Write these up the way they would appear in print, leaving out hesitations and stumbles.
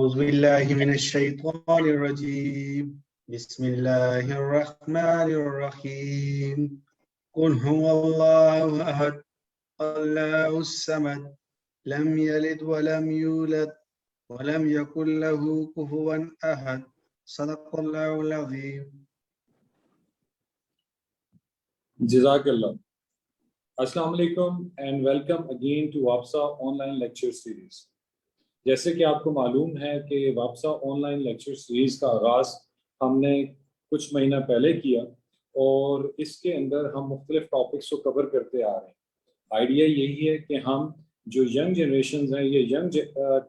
أعوذ بالله من الشيطان الرجيم بسم الله الرحمن الرحيم قل هو الله أحد الله الصمد لم يلد ولم يولد ولم يكن له كفوا أحد صدق الله العظيم. Jazakallah. Assalamu alaikum and welcome again to वापसा ऑनलाइन लेक्चर सीरीज। जैसे कि आपको मालूम है कि वापसा ऑनलाइन लेक्चर सीरीज का आगाज़ हमने कुछ महीना पहले किया और इसके अंदर हम मुख्तलिफ टॉपिक्स को कवर करते आ रहे हैं। आइडिया यही है कि हम जो यंग जनरेशन है या यंग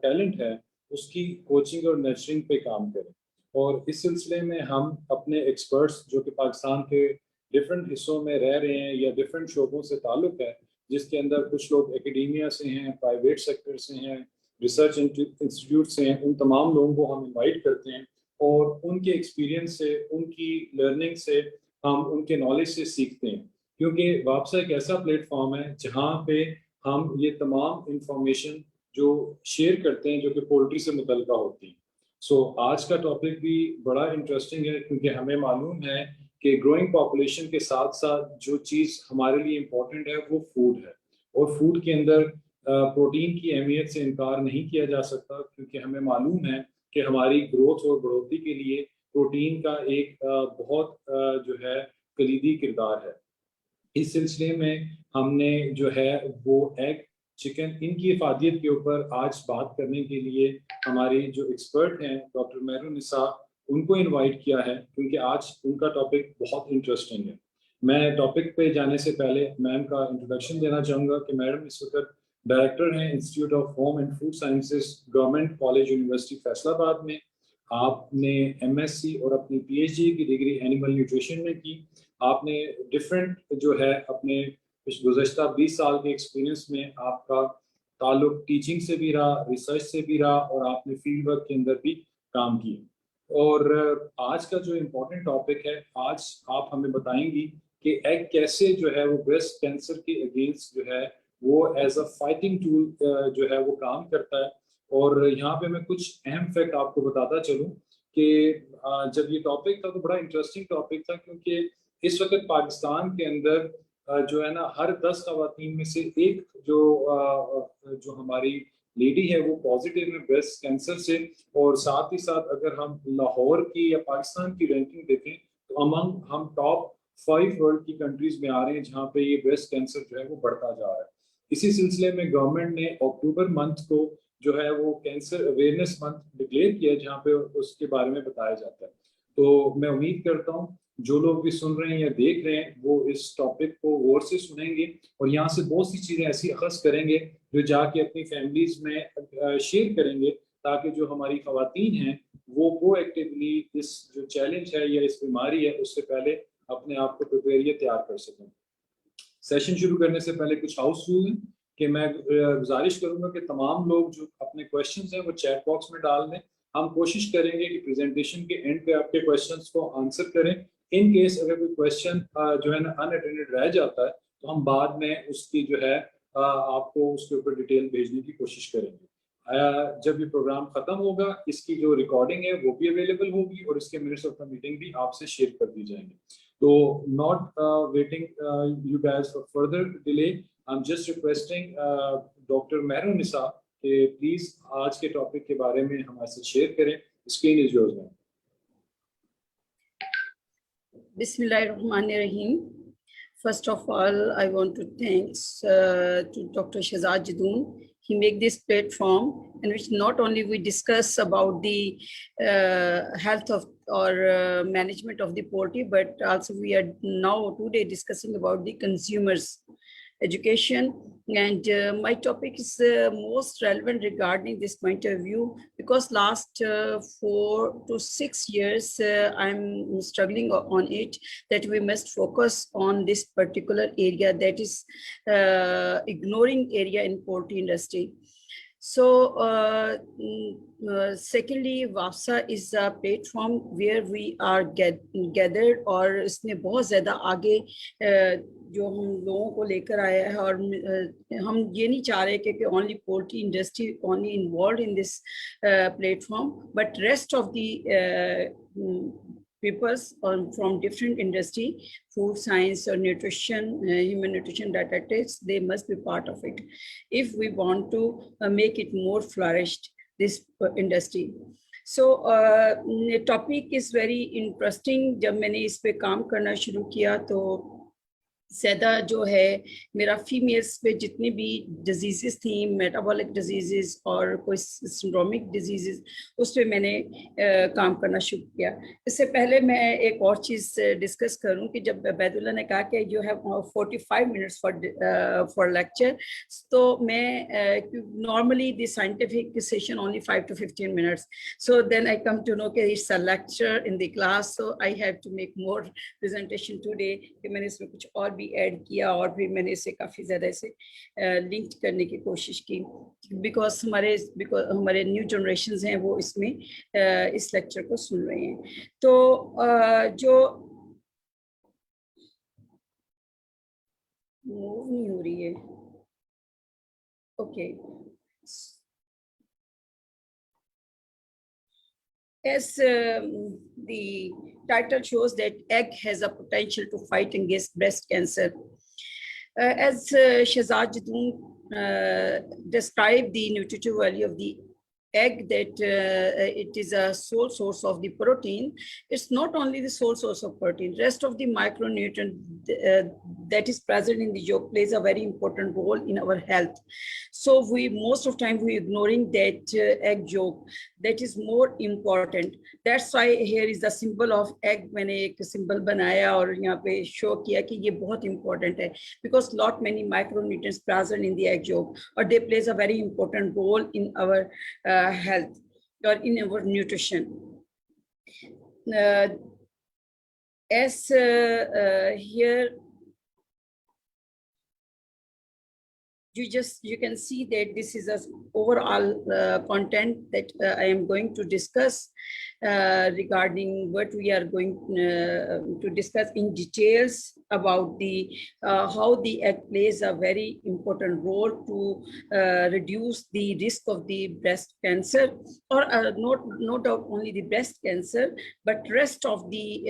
टैलेंट है उसकी कोचिंग और नर्चरिंग पे काम करें और इस सिलसिले में हम अपने एक्सपर्ट्स जो कि पाकिस्तान के डिफरेंट हिस्सों में रह रहे हैं या डिफरेंट शोबों से ताल्लुक़ है, जिसके अंदर कुछ लोग एकेडेमिया से हैं, प्राइवेट सेक्टर से हैं, रिसर्च इंस्टीट्यूट से हैं, उन तमाम लोगों को हम इनवाइट करते हैं और उनके एक्सपीरियंस से, उनकी लर्निंग से हम उनके नॉलेज से सीखते हैं, क्योंकि वापसा एक ऐसा प्लेटफॉर्म है जहाँ पे हम ये तमाम इंफॉर्मेशन जो शेयर करते हैं जो कि पोल्ट्री से मुतल्लिका होती है। सो आज का टॉपिक भी बड़ा इंटरेस्टिंग है क्योंकि हमें मालूम है कि ग्रोइंग पॉपुलेशन के साथ साथ जो चीज़ हमारे लिए इम्पोर्टेंट है वो फूड है और फूड के अंदर प्रोटीन की अहमियत से इनकार नहीं किया जा सकता, क्योंकि हमें मालूम है कि हमारी ग्रोथ और बढ़ोतरी के लिए प्रोटीन का एक बहुत जो है कलीदी किरदार है। इस सिलसिले में हमने जो है वो एग, चिकन, इनकी इफादियत के ऊपर आज बात करने के लिए हमारी जो एक्सपर्ट हैं डॉक्टर मेहरुन्निसा, उनको इनवाइट किया है क्योंकि आज उनका टॉपिक बहुत इंटरेस्टिंग है। मैं टॉपिक पे जाने से पहले मैम का इंट्रोडक्शन देना चाहूँगा कि मैडम इस वक्त डायरेक्टर हैं institute of home and food sciences, government college university Faisalabad में। आपने एमएससी और अपनी पीएचडी की डिग्री एनिमल न्यूट्रिशन में की। आपने डिफरेंट जो है अपने गुज़श्ता 20 साल के एक्सपीरियंस में आपका ताल्लुक टीचिंग से भी रहा, रिसर्च से भी रहा और आपने फील्ड वर्क के अंदर भी काम किया। और आज का जो इम्पोर्टेंट टॉपिक है, आज आप हमें बताएंगी कि एग कैसे जो है वो ब्रेस्ट कैंसर के अगेंस्ट जो है वो एज अ फाइटिंग टूल जो है वो काम करता है। और यहाँ पे मैं कुछ अहम फैक्ट आपको बताता चलूँ कि जब ये टॉपिक था तो बड़ा इंटरेस्टिंग टॉपिक था, क्योंकि इस वक्त पाकिस्तान के अंदर जो है ना हर 10 खवातीन में से एक जो हमारी लेडी है वो पॉजिटिव है ब्रेस्ट कैंसर से। और साथ ही साथ अगर हम लाहौर की या पाकिस्तान की रैंकिंग देखें तो हम टॉप 5 वर्ल्ड की कंट्रीज में आ रहे हैं जहाँ पे ये ब्रेस्ट कैंसर जो है वो बढ़ता जा रहा है। इसी सिलसिले में गवर्नमेंट ने अक्टूबर मंथ को जो है वो कैंसर अवेयरनेस मंथ डिक्लेयर किया है जहाँ पे उसके बारे में बताया जाता है। तो मैं उम्मीद करता हूँ जो लोग भी सुन रहे हैं या देख रहे हैं वो इस टॉपिक को गौर से सुनेंगे और यहाँ से बहुत सी चीज़ें ऐसी अखज़ करेंगे जो जाके अपनी फैमिलीज में शेयर करेंगे, ताकि जो हमारी खवातीन हैं वो प्रोएक्टिवली इस जो चैलेंज है या इस बीमारी है उससे पहले अपने आप को प्रिपेयर या तैयार कर सकें। सेशन शुरू करने से पहले कुछ हाउस रूल है कि मैं गुजारिश करूंगा कि तमाम लोग जो अपने क्वेश्चंस हैं वो चैट बॉक्स में डाल दें। हम कोशिश करेंगे कि प्रेजेंटेशन के एंड पे आपके क्वेश्चंस को आंसर करें। इन केस अगर कोई क्वेश्चन जो है ना अनअटेंडेड रह जाता है तो हम बाद में उसकी जो है आपको उसके ऊपर डिटेल भेजने की कोशिश करेंगे। जब ये प्रोग्राम खत्म होगा इसकी जो रिकॉर्डिंग है वो भी अवेलेबल होगी और इसके मिनट्स ऑफ द मीटिंग भी आपसे शेयर कर दी जाएंगे। तो not waiting you guys for further delay, I am just requesting doctor Mehrunnisa कि प्लीज आज के टॉपिक के बारे में हमारे साथ शेयर करें। Screen is yours ma'am. Bismillahirrahmanirrahim. First of all, I want to thanks to Dr. Shehzad Jidoon. He make this platform in which not only we discuss about the health of or management of the poultry, but also we are now today discussing about the consumers education. And my topic is most relevant regarding this point of view because last 4 to 6 years I'm struggling on it, that we must focus on this particular area, that is ignoring area in poultry industry. So secondly, WAFSA is a platform where we are gathered, और इसने बहुत ज़्यादा आगे जो हम लोगों को लेकर आया है, और हम ये नहीं चाह रहे कि only poultry industry only involved in this platform, but rest of the papers from different industry, food science or nutrition, human nutrition data tests, they must be part of it if we want to make it more flourished, this industry. So topic is very interesting. जब मैंने इस पे काम करना शुरू किया तो ज़्यादा जो है मेरा फीमेल्स पे जितनी भी डिजीज़ेस थी, मेटाबॉलिक डिजीज़ेस और कोई सिंड्रोमिक डिजीज़ेस, उस पे मैंने काम करना शुरू किया। इससे पहले मैं एक और चीज़ डिस्कस करूं कि जब बैदुल्ला ने कहा कि you have 45 minutes for lecture, तो मैं normally the scientific session only 5 to 15 minutes, so then I come to know कि it's a lecture in the class, so I have to make more presentation today कि मैंने इसमें कुछ और भी add किया, और फिर मैंने इसे काफ़ी ज़्यादा इसे लिंक करने की कोशिश की, बिकॉज हमारे न्यू जनरेशन्स हैं वो इसमें इस लेक्चर को सुन रहे हैं। तो जो मूव नहीं हो रही है, okay. As the title shows, that egg has a potential to fight against breast cancer. As Shehzad Jadun described the nutritive value of the egg, that it is a sole source of the protein. It's not only the sole source of protein, rest of the micronutrient that is present in the yolk plays a very important role in our health. So most of time we ignoring that egg yolk, that is more important. That's why here is the symbol of egg. मैंने एक symbol बनाया और यहाँ पे show किया कि ये बहुत important है, because lot many micronutrients present in the egg yolk, or they plays a very important role in our health or in our nutrition. As here you can see that this is a overall content that I am going to discuss regarding what we are going to discuss in details about the how the egg plays a very important role to reduce the risk of the breast cancer, or no doubt only the breast cancer, but rest of the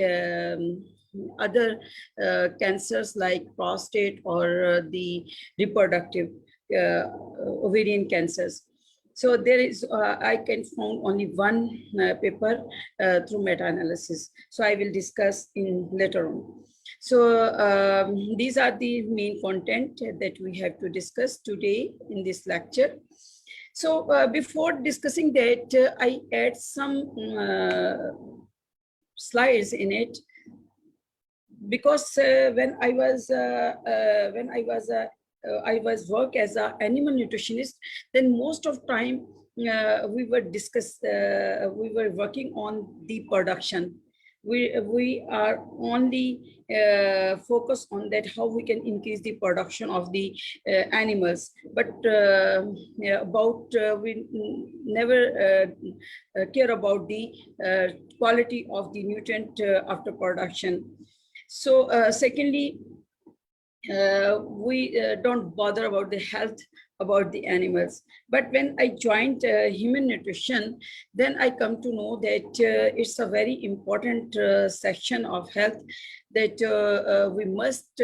other cancers like prostate or the reproductive ovarian cancers. So there is, I can find only one paper through meta-analysis. So I will discuss in later on. So these are the main content that we have to discuss today in this lecture. So before discussing that, I add some slides in it, because when I was work as an animal nutritionist, then most of time we were working on the production. We are only focused on that, how we can increase the production of the animals, but we never care about the quality of the nutrient after production. So secondly, we don't bother about the health about the animals. But when I joined human nutrition, then I come to know that it's a very important section of health, that we must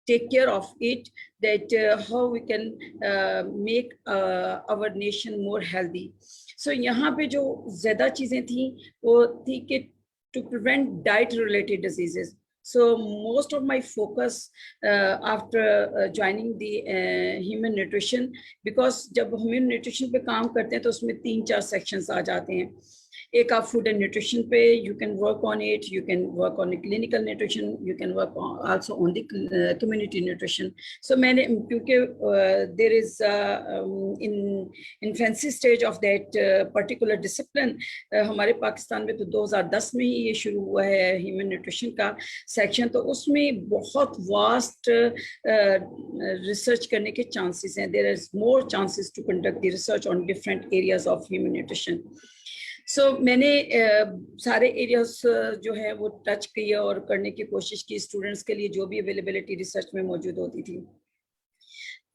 take care of it, that how we can make our nation more healthy. So यहाँ पे जो ज़्यादा चीज़ें थी वो थी कि to prevent diet related diseases. So most of my focus after joining the human nutrition, because जब human nutrition पे काम करते हैं तो उसमें 3-4 sections आ जाते हैं. एक आप फूड एंड न्यूट्रिशन पे you can work on it, you can work on clinical nutrition, you can work also on the community nutrition. So मैंने क्योंकि there is in infancy stage of that particular discipline, हमारे पाकिस्तान में तो 2010 में ही ये शुरू हुआ है ह्यूमन न्यूट्रिशन का सेक्शन, तो उसमें बहुत वास्ट रिसर्च करने के चांसेस हैं. There is more chances to conduct the research on different areas of human nutrition. So मैंने सारे एरियाज जो है वो टच किए और करने की कोशिश की स्टूडेंट्स के लिए जो भी अवेलेबिलिटी रिसर्च में मौजूद होती थी.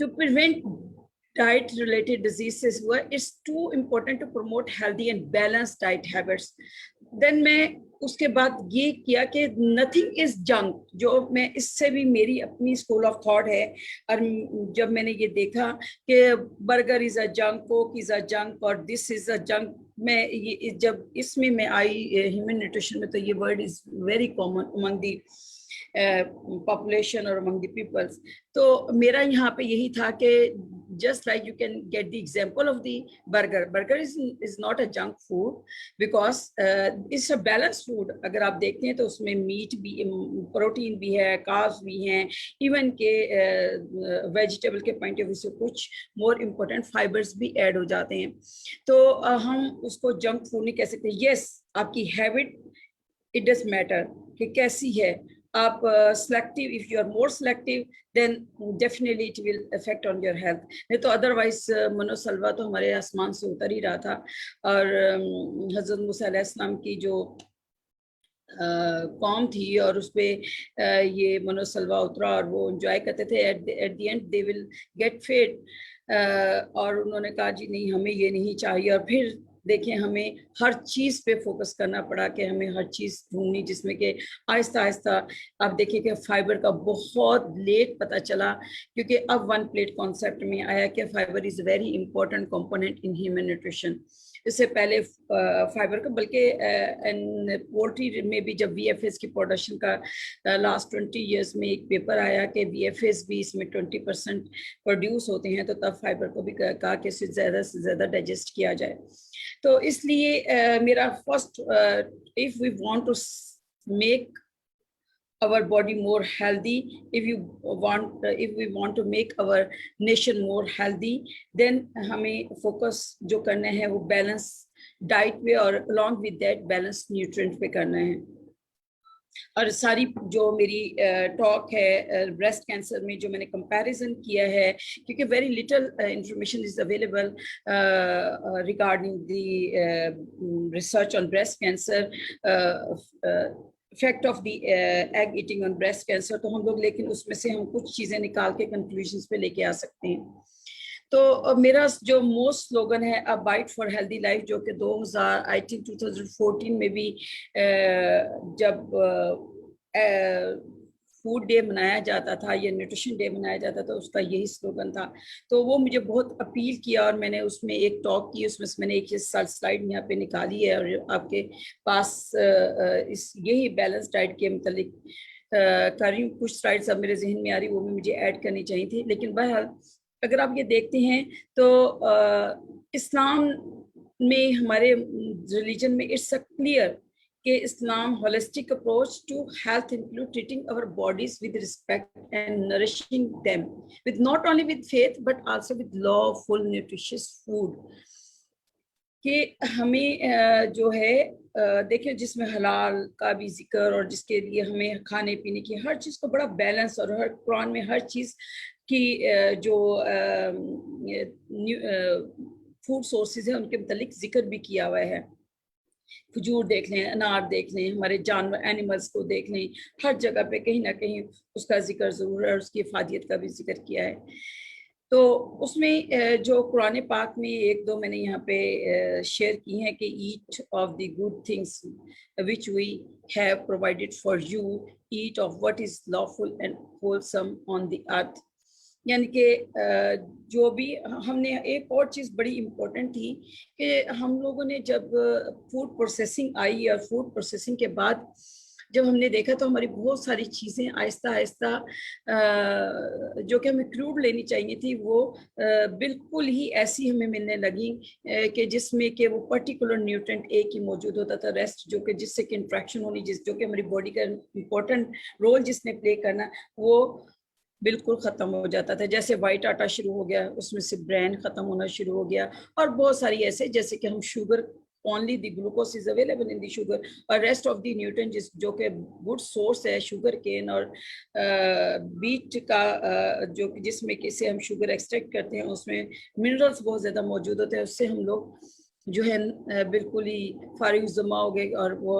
To prevent diet related diseases, it's too important to promote healthy and balanced diet habits. Then मैं उसके बाद ये किया कि nothing is junk, जो मैं इससे भी मेरी अपनी स्कूल ऑफ थॉट है. और जब मैंने ये देखा कि burger is a junk, Coke is a junk और दिस इज अ जंक, मैं ये जब इसमें मैं आई ह्यूमन न्यूट्रिशन में, तो ये word is very common among the population or among the peoples. तो मेरा यहाँ पे यही था कि just like you can get the example of the burger is not a junk food because it's a balanced food. अगर आप देखते हैं तो उसमें मीट भी, प्रोटीन भी है, कार्ब्स भी हैं, इवन के वेजिटेबल के पॉइंट ऑफ व्यू से कुछ मोर इम्पोर्टेंट फाइबर्स भी ऐड हो जाते हैं. तो हम उसको जंक फूड नहीं कह सकते. यस, आपकी हैबिट इट डज मैटर कि कैसी है. आप selective, if you are more selective, then definitely it will affect on your health. नहीं तो otherwise मनोसलवा तो हमारे आसमान से उतर ही रहा था. और हज़रत मूसा अलैहिस्सलाम की जो कौम थी और उस पर ये मनोसलवा उतरा और वो एंजॉय करते थे. At the end they will get fed. और उन्होंने कहा जी नहीं, हमें ये नहीं चाहिए. और फिर देखें, हमें हर चीज़ पे फोकस करना पड़ा कि हमें हर चीज़ ढूंढनी, जिसमें कि आहिस्ता आहिस्ता आप देखिए कि फाइबर का बहुत लेट पता चला, क्योंकि अब वन प्लेट कॉन्सेप्ट में आया कि fibre is very important component in human nutrition. इससे पहले फाइबर का, बल्कि पोल्ट्री में भी जब VFS की प्रोडक्शन का लास्ट 20 इयर्स में एक पेपर आया कि VFS भी इसमें 20% प्रोड्यूस होते हैं, तो तब फाइबर को भी कहा कि इसे ज़्यादा से ज़्यादा डाइजेस्ट किया जाए. तो इसलिए मेरा first, if we want to make our body more healthy, if we want to make our nation more healthy, then हमें focus जो करना है वो balance diet पे और along with that balance nutrient पे करना है. और सारी जो मेरी टॉक है ब्रेस्ट कैंसर में जो मैंने कंपैरिजन किया है, क्योंकि very little information is available regarding the research on breast cancer, effect of the egg eating on breast cancer. तो हम लोग लेकिन उसमें से हम कुछ चीज़ें निकाल के कंक्लूजन्स पे लेके आ सकते हैं. तो मेरा जो मोस्ट स्लोगन है a bite for healthy life, जो कि 2014 में भी जब फूड डे मनाया जाता था या न्यूट्रिशन डे मनाया जाता था, उसका यही स्लोगन था. तो वो मुझे बहुत अपील किया और मैंने उसमें एक टॉक की. उसमें मैंने एक स्लाइड यहाँ पे निकाली है और आपके पास इस यही बैलेंस डाइट के मतलब कर रही हूँ. कुछ स्लाइड्स अब मेरे जहन में आ रही, वो भी मुझे ऐड करनी चाहिए थी. लेकिन बहरहाल अगर आप ये देखते हैं तो इस्लाम में, हमारे रिलीजन में इट्स अ क्लियर कि Islam holistic approach to health include treating our bodies with respect and nourishing them with not only with faith but also with lawful nutritious food. कि हमें जो है देखिए जिसमें हलाल का भी जिक्र और जिसके लिए हमें खाने पीने की हर चीज़ को बड़ा बैलेंस, और हर कुरान में हर चीज़ की जो फूड सोर्सेज है उनके मुतालिक जिक्र भी किया हुआ है. खजूर देख लें, अनार देख लें, हमारे जानवर एनिमल्स को देख लें, हर जगह पे कहीं ना कहीं उसका जिक्र ज़रूर है और उसकी इफादियत का भी जिक्र किया है. तो उसमें जो कुरान पाक में एक दो मैंने यहाँ पे शेयर की हैं कि eat of the good things which we have provided for you, eat of what is lawful and wholesome on the earth. यानी कि जो भी हमने, एक और चीज़ बड़ी इम्पोर्टेंट थी कि हम लोगों ने जब फूड प्रोसेसिंग आई और फूड प्रोसेसिंग के बाद जब हमने देखा तो हमारी बहुत सारी चीज़ें आहिस्ता आहिस्ता जो कि हमें क्रूड लेनी चाहिए थी वो बिल्कुल ही ऐसी हमें मिलने लगी कि जिसमें कि वो पर्टिकुलर न्यूट्रेंट एक ही मौजूद होता था, रेस्ट जो कि जिससे कि इंट्रैक्शन होनी जो कि हमारी बॉडी का इम्पोर्टेंट रोल जिसने प्ले करना वो बिल्कुल ख़त्म हो जाता था। जैसे वाइट आटा शुरू हो गया, उसमें से ब्रांड ख़त्म होना शुरू हो गया, और बहुत सारी ऐसे जैसे कि हम sugar only the glucose is available in the sugar और rest of the nutrients जो कि good source है शुगर केन और बीट का जो जिसमें किसे हम शुगर एक्सट्रैक्ट करते हैं उसमें मिनरल्स बहुत ज़्यादा मौजूद होते हैं, उससे हम लोग जो है बिल्कुल ही फारिग जमा हो गए और वो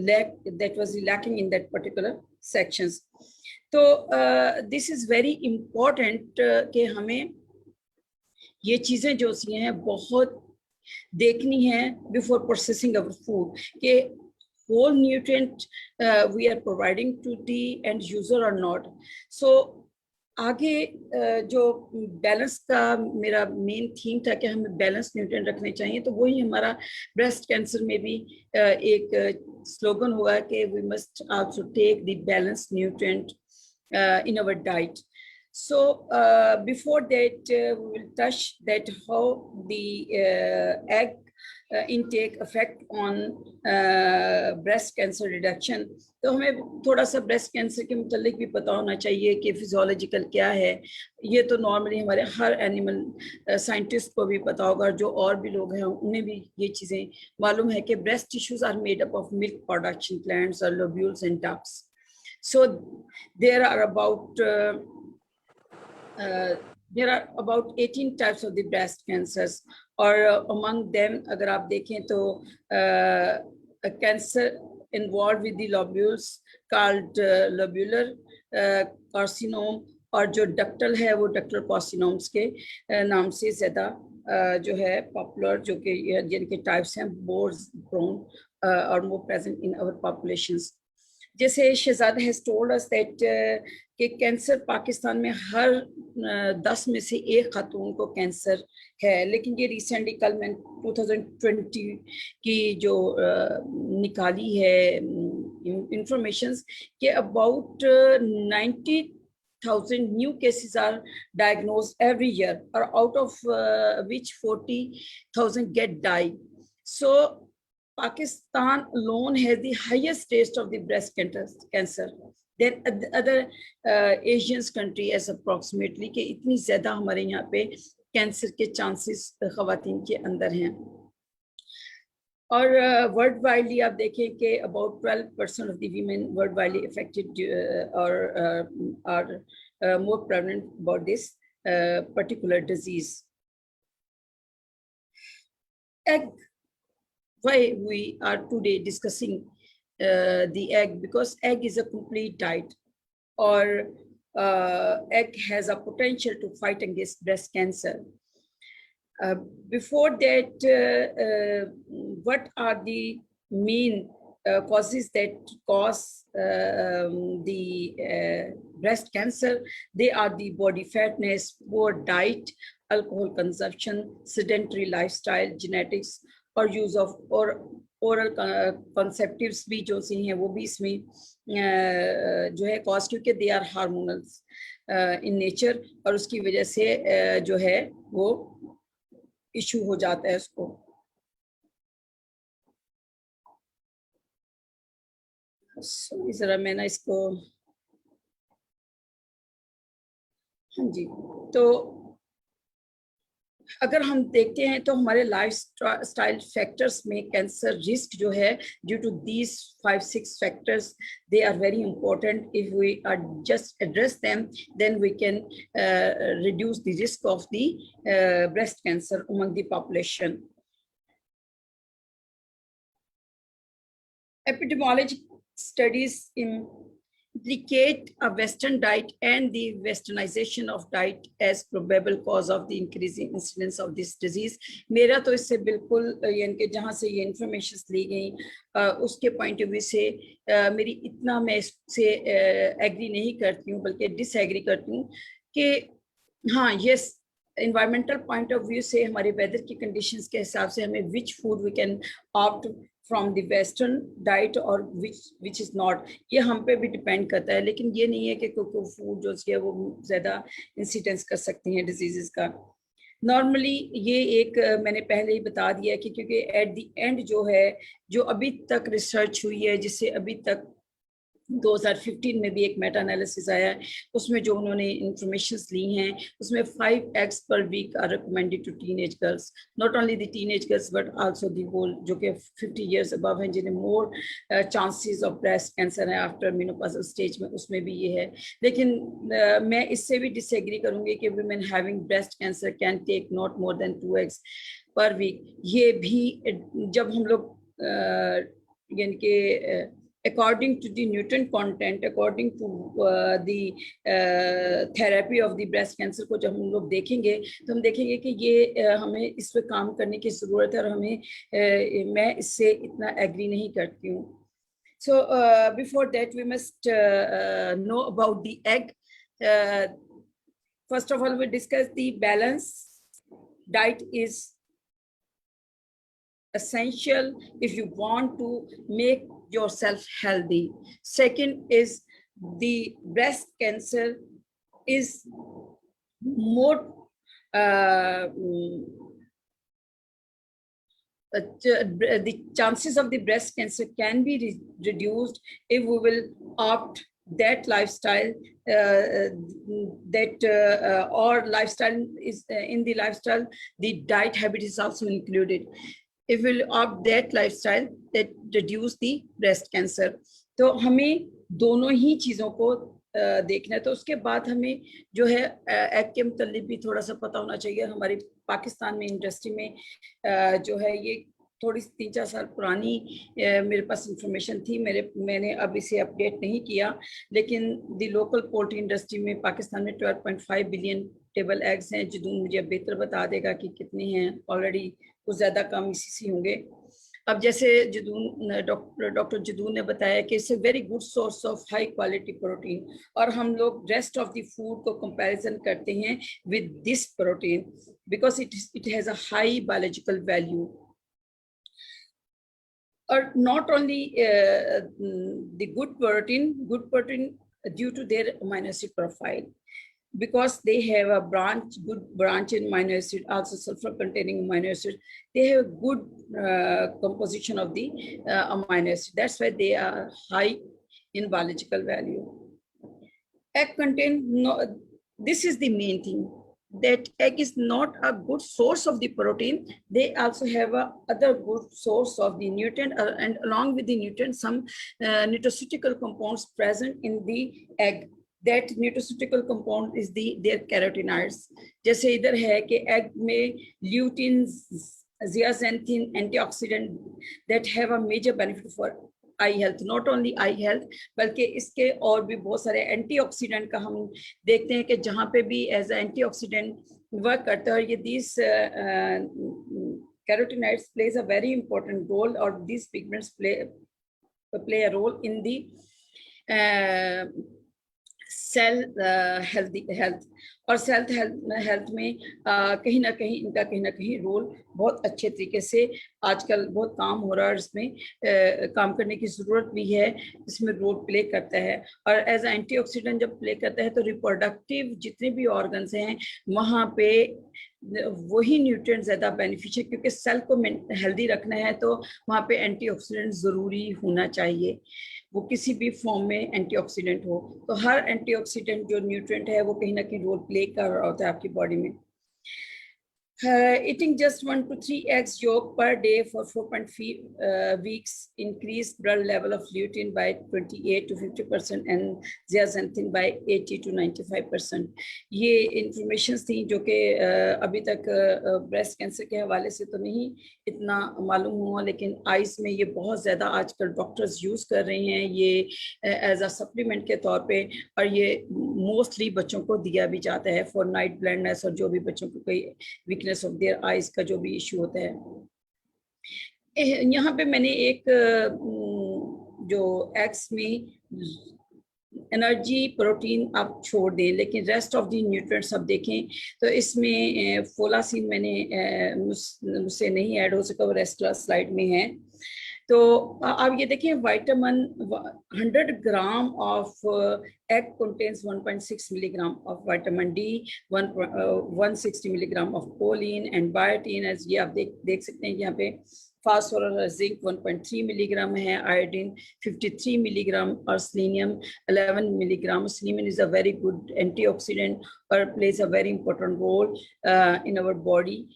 that was lacking in that particular sections। तो दिस इज़ वेरी इम्पोर्टेंट कि हमें ये चीज़ें जो सी हैं बहुत देखनी है बिफोर प्रोसेसिंग अवर फूड के whole nutrient we are providing to the end user और नॉट। सो आगे जो बैलेंस का मेरा मेन थीम था कि हमें बैलेंस न्यूट्रिएंट रखने चाहिए, तो वही हमारा ब्रेस्ट कैंसर में भी एक स्लोगन हुआ कि we must also take the balance nutrient in our diet। So before that we will touch that how the egg intake affect on breast cancer reduction। तो हमें थोड़ा सा ब्रेस्ट कैंसर के मुतालिक भी पता होना चाहिए कि फिजियोलॉजिकल क्या है। ये तो नॉर्मली हमारे हर एनिमल साइंटिस्ट को भी पता होगा, जो और भी लोग हैं उन्हें भी ये चीज़ें मालूम है कि breast tissues are made up of milk production glands और lobules and ducts. So there are about 18 types of the breast cancers, or among them अगर आप देखें तो a cancer involved with the lobules called lobular carcinoma, और जो ductal है वो ductal कार्सिनोम्स के नाम से ज़्यादा जो है पॉपुलर, जो कि जिनके टाइप्स हैं बोर्स ब्रोन और more present in our populations. जैसे Shahzad has told us that कि कैंसर पाकिस्तान में हर 10 में से एक खातून को कैंसर है, लेकिन ये रिसेंटली कल मैं 2020 की जो निकाली है इंफॉर्मेशंस कि about 90,000 new cases are diagnosed every year, or out of which 40,000 get died. So Pakistan alone has the highest rate of the breast cancer than other Asian country as approximately कि इतनी ज़्यादा हमारे यहाँ पे cancer के chances ख़वातीन के अंदर हैं। और वर्ल्ड वाइडली आप देखें कि about 12% of the women world widely affected or are more prevalent about this particular disease. Egg. Why we are today discussing the egg? Because egg is a complete diet, or egg has a potential to fight against breast cancer. Before that, what are the main causes that cause the breast cancer? They are the body fatness, poor diet, alcohol consumption, sedentary lifestyle, genetics, और use of और oral कॉन्सेप्टिव्स भी जो सी हैं वो भी इसमें जो है कॉज, क्योंकि they are hormonals in nature, और उसकी वजह से जो है वो इशू हो जाता है उसको। सॉरी जरा मैं ना इसको, हाँ जी, तो अगर हम देखते हैं तो हमारे लाइफ स्टाइल फैक्टर्स में कैंसर रिस्क जो है due to these 5-6 factors, they are very important. If we are just address them then we can reduce the risk of the breast cancer among the population. Epidemiology studies implicate a Western diet and the westernization of diet as probable cause of the increasing incidence of this disease। मेरा तो इससे बिल्कुल यानी कि जहाँ से ये information ली गई उसके पॉइंट ऑफ व्यू से मेरी इतना मैं इससे एग्री नहीं करती हूँ, बल्कि डिसएग्री करती हूँ कि हाँ yes environmental point of view से हमारे वेदर की कंडीशंस के हिसाब से हमें which food we can opt from the western diet और विच इज़ नॉट, ये हम पे भी डिपेंड करता है। लेकिन ये नहीं है कि कोई फूड जो है वो ज़्यादा इंसिडेंस कर सकती हैं डिजीज़ का। नॉर्मली ये एक मैंने पहले ही बता दिया कि क्योंकि एट द एंड जो है, जो अभी तक रिसर्च हुई है, जिससे अभी तक 2015 में भी एक मेटा एनालिसिस आया है, उसमें जो उन्होंने इंफॉर्मेशंस ली हैं, उसमें 5 eggs per week are recommended to teenage girls, not only the teenage girls but also the whole जो कि 50 years above हैं, जिन्हें more chances of breast cancer है after menopausal stage में, उसमें भी ये है। लेकिन मैं इससे भी डिसएग्री करूँगी कि women having breast cancer can take not more than 2 eggs per week। ये भी जब हम लोग यानी कि according to the nutrient content, according to the therapy of the breast cancer को जब हम लोग देखेंगे तो हम देखेंगे कि ये हमें इस पे काम करने की ज़रूरत है और हमें मैं इससे इतना एग्री नहीं करती हूँ। So before that we must know about the egg. First of all, we discuss the balance. Diet is essential if you want to make yourself healthy. Second is the breast cancer is more the chances of the breast cancer can be reduced if we will opt that lifestyle or lifestyle is in the lifestyle the diet habit is also included. If we'll opt that lifestyle that reduce the breast cancer, तो हमें दोनों ही चीज़ों को देखना है। तो उसके बाद हमें जो है एग के मतलब भी थोड़ा सा पता होना चाहिए। हमारी पाकिस्तान में इंडस्ट्री में जो है ये थोड़ी 3-4 साल पुरानी मेरे पास इंफॉर्मेशन थी, मैंने अब इसे अपडेट नहीं किया, लेकिन द लोकल पोल्ट्री इंडस्ट्री में पाकिस्तान में 12.5 बिलियन टेबल एग्स हैं। जदून मुझे बेहतर बता देगा कि कितने हैं, ऑलरेडी कुछ ज़्यादा कम इसी होंगे। अब जैसे जदून डॉक्टर जदून ने बताया कि it's a very good source of high quality protein, और हम लोग रेस्ट ऑफ द फूड को कंपैरिजन करते हैं with this protein because it has a high biological value. Or not only the good protein due to their amino acid profile, because they have a good branch in amino acid, also sulfur containing amino acid. They have good composition of the amino acid. That's why they are high in biological value. Egg contain this is the main thing, that egg is not a good source of the protein. They also have a other good source of the nutrient, and along with the nutrient some nutraceutical compounds present in the egg. That nutraceutical compound is their carotenoids. जैसे इधर है कि egg में lutein, zeaxanthin, antioxidant that have a major benefit for I health, not only I health बल्कि इसके और भी बहुत सारे एंटीऑक्सीडेंट का हम देखते हैं कि जहाँ पे भी एज एंटीऑक्सीडेंट वर्क करता है। ये this carotenoids plays a very important role, और this pigments play a role in the cell health, और सेल हेल्थ में कहीं ना कहीं रोल बहुत अच्छे तरीके से आजकल बहुत काम हो रहा है, इसमें काम करने की ज़रूरत भी है, इसमें रोल प्ले करता है। और एज एंटीऑक्सीडेंट जब प्ले करता है तो रिप्रोडक्टिव जितने भी ऑर्गन्स हैं वहाँ पे वही न्यूट्रिएंट ज़्यादा बेनिफिशियल, क्योंकि सेल को हेल्दी रखना है तो वहाँ पे एंटीऑक्सीडेंट ज़रूरी होना चाहिए, वो किसी भी फॉर्म में एंटीऑक्सीडेंट हो। तो हर एंटीऑक्सीडेंट जो न्यूट्रिएंट है वो कहीं ना कहीं रोल प्ले कर रहा होता है आपकी बॉडी में। Eating just 1 to 3 eggs yolk per day for 4.5 weeks increase blood level of lutein by 28 to 50% and zeaxanthin by 80 to 95%. ये इंफॉर्मेशंस थी जो कि अभी तक ब्रेस्ट कैंसर के हवाले से तो नहीं इतना मालूम हुआ, लेकिन आइस में ये बहुत ज़्यादा आजकल डॉक्टर्स यूज़ कर रहे हैं ये एज अ सप्लीमेंट के तौर पे, और ये मोस्टली बच्चों को दिया भी जाता है फॉर नाइट ब्लाइंडनेस, और जो भी बच्चों को कोई वीकनेस ऑफ देयर आइज का जो भी इशू होता है। यहाँ पे मैंने एक जो एग्स में एनर्जी प्रोटीन आप छोड़ दें लेकिन रेस्ट ऑफ द न्यूट्रिएंट्स आप देखें तो इसमें फोलासिन मैंने मुझसे नहीं ऐड हो सका, वो रेस्ट स्लाइड में है। तो आप ये देखिए vitamin 100 gram of egg contains 1.6 milligram of vitamin D, 160 milligram of choline and biotin, as ये आप देख सकते हैं कि यहाँ पे फास्फोरस और जिंक 1.3 मिलीग्राम है, आयोडीन 53 मिलीग्राम और selenium 11 milligram. Selenium is a very good antioxidant or plays a very important role in our body.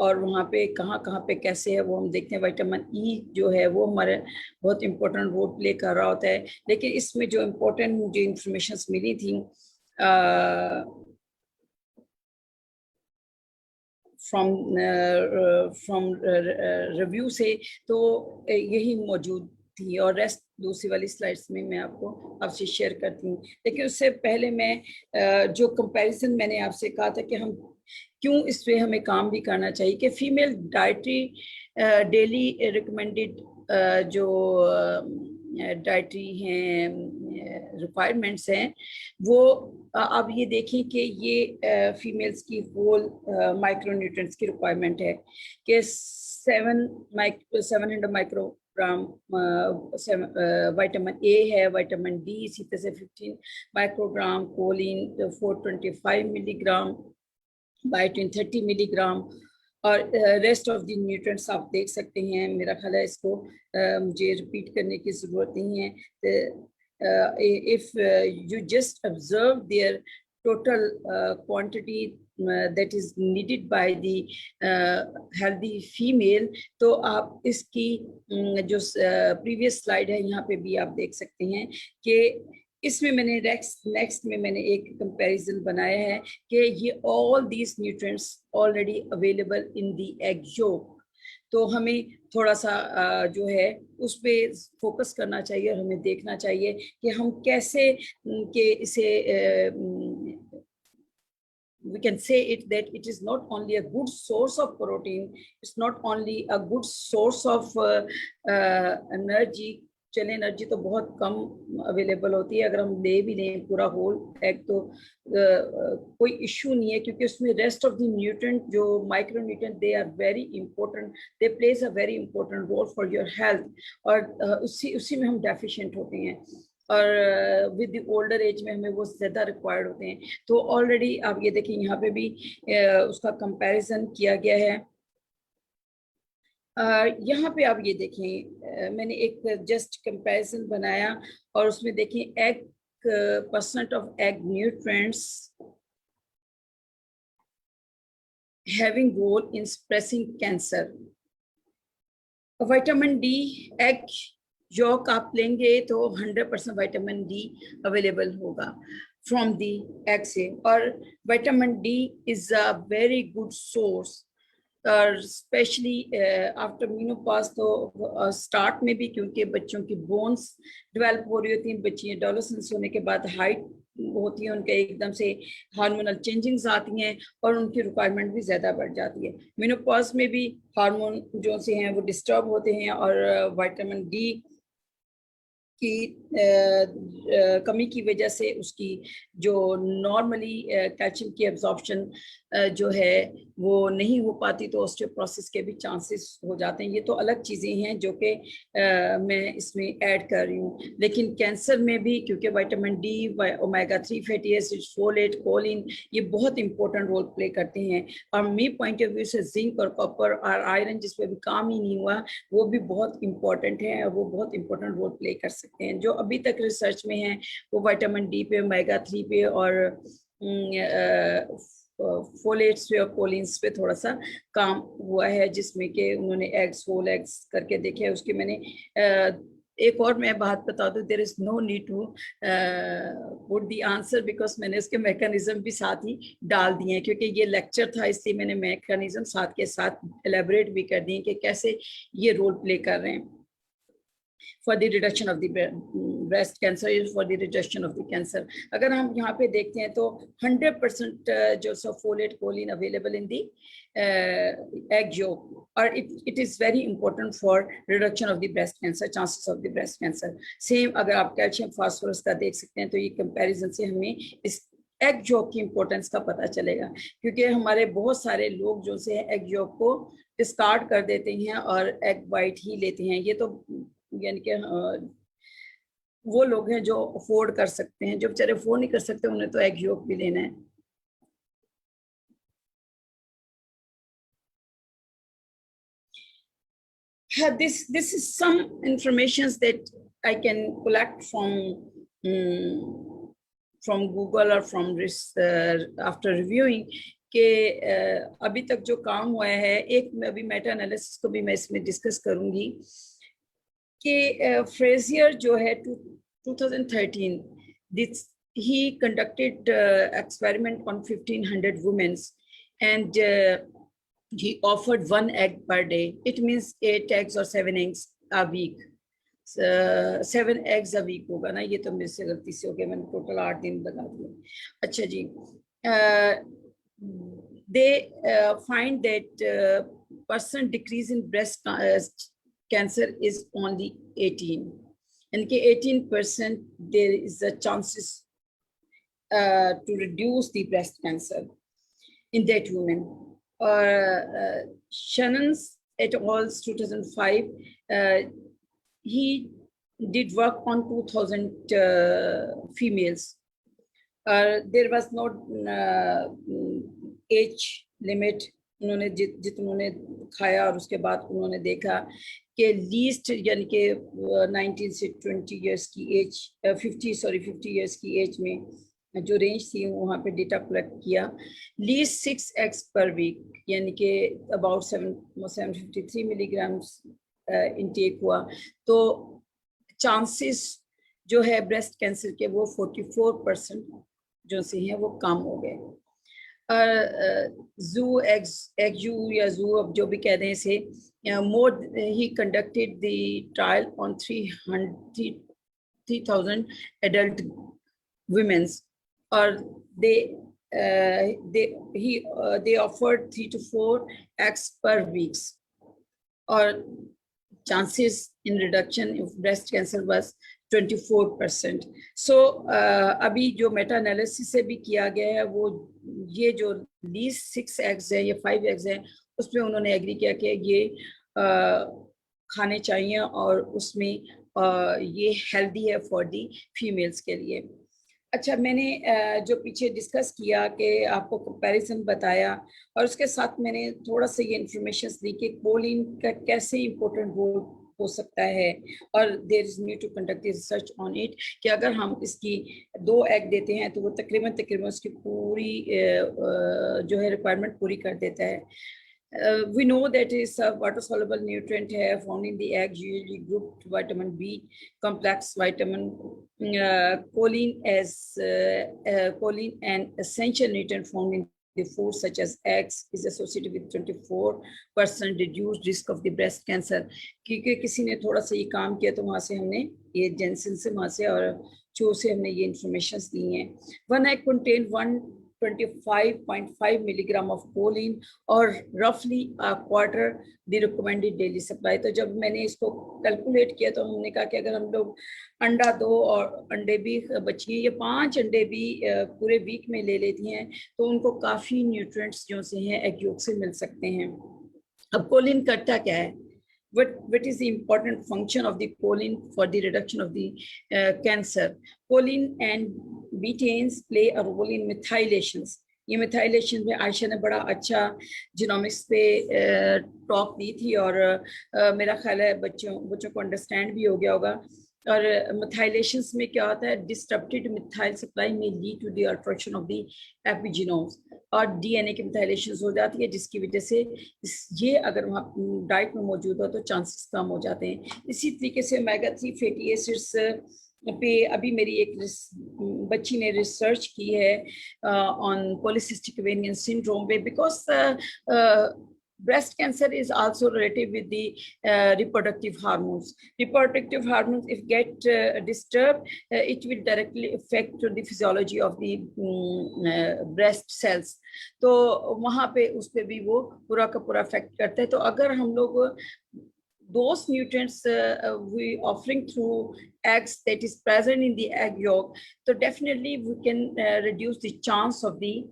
और वहाँ पे कहाँ पे कैसे है वो हम देखते हैं. विटामिन ई जो है वो हमारे बहुत इम्पोर्टेंट रोल प्ले कर रहा होता है. लेकिन इसमें जो इम्पोर्टेंट मुझे इंफॉर्मेशन मिली थी फ्रॉम रिव्यू से, तो यही मौजूद थी और रेस्ट दूसरी वाली स्लाइड्स में मैं आपसे शेयर करती हूँ. लेकिन उससे पहले मैं जो कंपैरिजन मैंने आपसे कहा था कि हम क्यों इस पे हमें काम भी करना चाहिए कि फीमेल डाइटरी डेली रिकमेंडेड जो डाइटरी हैं रिक्वायरमेंट्स हैं वो आप ये देखें कि ये फीमेल्स की होल माइक्रोन्यूट्रिएंट्स की रिक्वायरमेंट है कि 700 माइक्रोग्राम विटामिन ए है, विटामिन डी इसी तरह से 15 microgram, choline 425 milligram, biotin 30 milligram और रेस्ट ऑफ द न्यूट्रिएंट्स आप देख सकते हैं. मेरा ख्याल है इसको मुझे रिपीट करने की ज़रूरत नहीं है. If you just observe their total quantity that is needed by the healthy female, तो आप इसकी जो प्रीवियस स्लाइड है यहाँ पे भी आप देख सकते हैं कि इसमें मैंने नेक्स्ट में मैंने एक कंपैरिजन बनाया है कि ये all these nutrients already available in the egg yolk. तो हमें थोड़ा सा जो है उस पर फोकस करना चाहिए और हमें देखना चाहिए कि हम कैसे कि इसे we can say it that it is not only a good source of protein, it's not only a good source of energy. चले एनर्जी तो बहुत कम अवेलेबल होती है, अगर हम ले भी लें पूरा होल एग तो कोई इशू नहीं है, क्योंकि उसमें रेस्ट ऑफ द न्यूट्रिएंट जो micro nutrient they are very important, they plays a very important role for your health. और उसी में हम डेफिशिएंट होते हैं और विद द ओल्डर एज में हमें वो ज़्यादा रिक्वायर्ड होते हैं. तो ऑलरेडी आप ये देखें यहाँ पे भी उसका कंपैरिजन किया गया है. यहाँ पे आप ये देखें मैंने एक जस्ट कंपैरिजन बनाया और उसमें देखें egg percent of egg nutrients having role in suppressing cancer. Vitamin D egg yolk आप लेंगे तो 100% विटामिन डी अवेलेबल होगा फ्रॉम दी एग से. और vitamin D is a very good source और स्पेशली आफ्टर मेनोपॉज. तो स्टार्ट में भी क्योंकि बच्चों की बोन्स डेवलप हो रही होती हैं, बच्चियाँ एडोलेसेंस होने के बाद हाइट होती है उनके एकदम से हार्मोनल चेंजिंग्स आती हैं और उनकी रिक्वायरमेंट भी ज़्यादा बढ़ जाती है. मेनोपॉज में भी हार्मोन जो से हैं वो डिस्टर्ब होते हैं और विटामिन डी की कमी की वजह से उसकी जो नॉर्मली कैल्शियम की एब्जॉर्प्शन जो है वो नहीं हो पाती, तो ऑस्टियोपोरोसिस के भी चांसेस हो जाते हैं. ये तो अलग चीज़ें हैं जो कि मैं इसमें ऐड कर रही हूँ. लेकिन कैंसर में भी क्योंकि vitamin D, omega 3 fatty acid, folate, choline ये बहुत इंपॉर्टेंट रोल प्ले करते हैं. और मेरे पॉइंट ऑफ व्यू से जिंक और कॉपर और आयरन जिस पर भी काम ही नहीं हुआ वो भी बहुत इंपॉर्टेंट है और वो बहुत इंपॉर्टेंट रोल प्ले कर सकते हैं. जो अभी तक रिसर्च में है वो विटामिन डी पे, ओमेगा 3 पे और फोलेट्स पे और कोलिन्स पे थोड़ा सा काम हुआ है, जिसमें कि उन्होंने एग्स, होल एग्स करके देखे है. उसके मैंने एक और मैं बात बता दूं, there is no need to put the answer because मैंने उसके मैकेनिज्म भी साथ ही डाल दिए हैं, क्योंकि ये लेक्चर था इसलिए मैंने मैकेनिज्म साथ के साथ एलेबोरेट भी कर दिए कि कैसे ये रोल प्ले कर रहे हैं for the reduction of the breast cancer, for the reduction of the cancer. अगर हम यहाँ पे देखते हैं तो 100% जो folate, choline available in the egg yolk, और it is very important for reduction of the breast cancer, chances of the breast cancer. Same अगर आप कैल्शियम फास्फोरस का देख सकते हैं तो ये कंपैरिजन से हमें इस एग यॉक की इम्पोर्टेंस का पता चलेगा, क्योंकि हमारे बहुत सारे लोग जो से एग यॉक को डिस्कार्ड कर देते हैं और एग वाइट ही लेते हैं। ये तो यानी कि वो लोग हैं जो अफोर्ड कर सकते हैं, जो बेचारे अफोर्ड नहीं कर सकते उन्हें तो एग योक भी लेना है। This is some information that I can collect from Google or from after reviewing कि अभी तक जो काम हुआ है, एक अभी मेटा एनालिसिस को भी मैं इसमें डिस्कस करूंगी कि फ्रेजियर जो है 2013 this he conducted experiment on 1500 women and he offered 1 egg per day. It means 8 eggs or 7 eggs a week. 7 eggs a week होगा ना, ये तो मेरे से गलती से हो गया, मैंने टोटल 8 दिन बता दिया। अच्छा जी, they find that percent decrease in breast cancer is only 18, and 18% there is a chances to reduce the breast cancer in that woman. Shannon's et al. 2005, he did work on 2000 females. There was no age limit. उन्होंने जितने खाया और उसके बाद उन्होंने देखा कि least यानी कि 19 से 20 इयर्स की एज 50 इयर्स की एज में जो रेंज थी वहाँ पे डेटा कलेक्ट किया। लीस्ट 6 eggs पर वीक यानी कि अबाउट 753 मिलीग्राम्स इनटेक हुआ, तो चांसेस जो है ब्रेस्ट कैंसर के वो 44% जो से हैं वो कम हो गए। जू एग्यू या जू अब जो भी कह दें इसे, more he conducted the trial on 3,000 adult women's, or they offered 3 to 4 eggs per weeks, or chances in reduction of breast cancer was 24%. So अभी जो मेटा एनालिसिस से भी किया गया है वो ये जो लीस्ट 6 eggs है या 5 eggs है उसमें उन्होंने एग्री किया कि ये खाने चाहिए और उसमें ये हेल्दी है फॉर दी फीमेल्स के लिए। अच्छा, मैंने जो पीछे डिस्कस किया कि आपको कंपैरिजन बताया और उसके साथ मैंने थोड़ा सा ये इंफॉर्मेशन दी कि कोलिन का कैसे इम्पोर्टेंट रोल हो सकता है, और there is need to conduct research on it कि अगर हम इसकी 2 एग देते हैं तो वो तकरीबन उसकी पूरी जो है रिक्वायरमेंट पूरी कर देता है। We know that is a water-soluble nutrient found in the egg, usually grouped vitamin B complex, vitamin choline as choline, an essential nutrient found in the food such as eggs, is associated with 24% reduced risk of the breast cancer. क्योंकि किसी ने थोड़ा सा ये काम किया तो वहाँ से हमने ये जेंसन से वहाँ से और चो से हमने ये इंफॉर्मेशन दी हैं। 1 egg contain 125.5 milligram of choline or roughly a quarter the recommended daily supply। तो जब मैंने इसको कैलकुलेट किया तो हमने कहा कि अगर हम लोग अंडा 2 और अंडे भी बच्चियाँ या 5 अंडे भी पूरे वीक में ले लेती हैं तो उनको काफ़ी न्यूट्रिएंट्स जो से हैं एग योक से मिल सकते हैं। अब कोलिन करता क्या है? What is the important function of the choline for the reduction of the cancer? Choline and betaines play a role in methylations. ये मिथाइलेशन में आयशा ने बड़ा अच्छा जीनोमिक्स पे टॉक दी थी और मेरा ख्याल है बच्चों को अंडरस्टैंड भी हो गया होगा। और मिथाइलेशंस में क्या होता है? डिस्टर्बटेड मिथाइल सप्लाई में lead to the alteration of the epigenomes और डीएनए की मिथाइलेशंस हो जाती है, जिसकी वजह से ये अगर वहाँ डाइट में मौजूद हो तो चांसेस कम हो जाते हैं। इसी तरीके से ओमेगा 3 फैटी एसिड्स पे अभी मेरी एक बच्ची ने रिसर्च की है ऑन पॉलीसिस्टिक ओवेरियन सिंड्रोम पे, because breast cancer is also related with the reproductive hormones. Reproductive hormones, if get disturbed, it will directly affect the physiology of the breast cells. तो वहाँ पे उस पे भी वो पूरा का पूरा affect करता है। तो अगर हम लोग those nutrients we offering through eggs that is present in the egg yolk, so definitely we can reduce the chance of the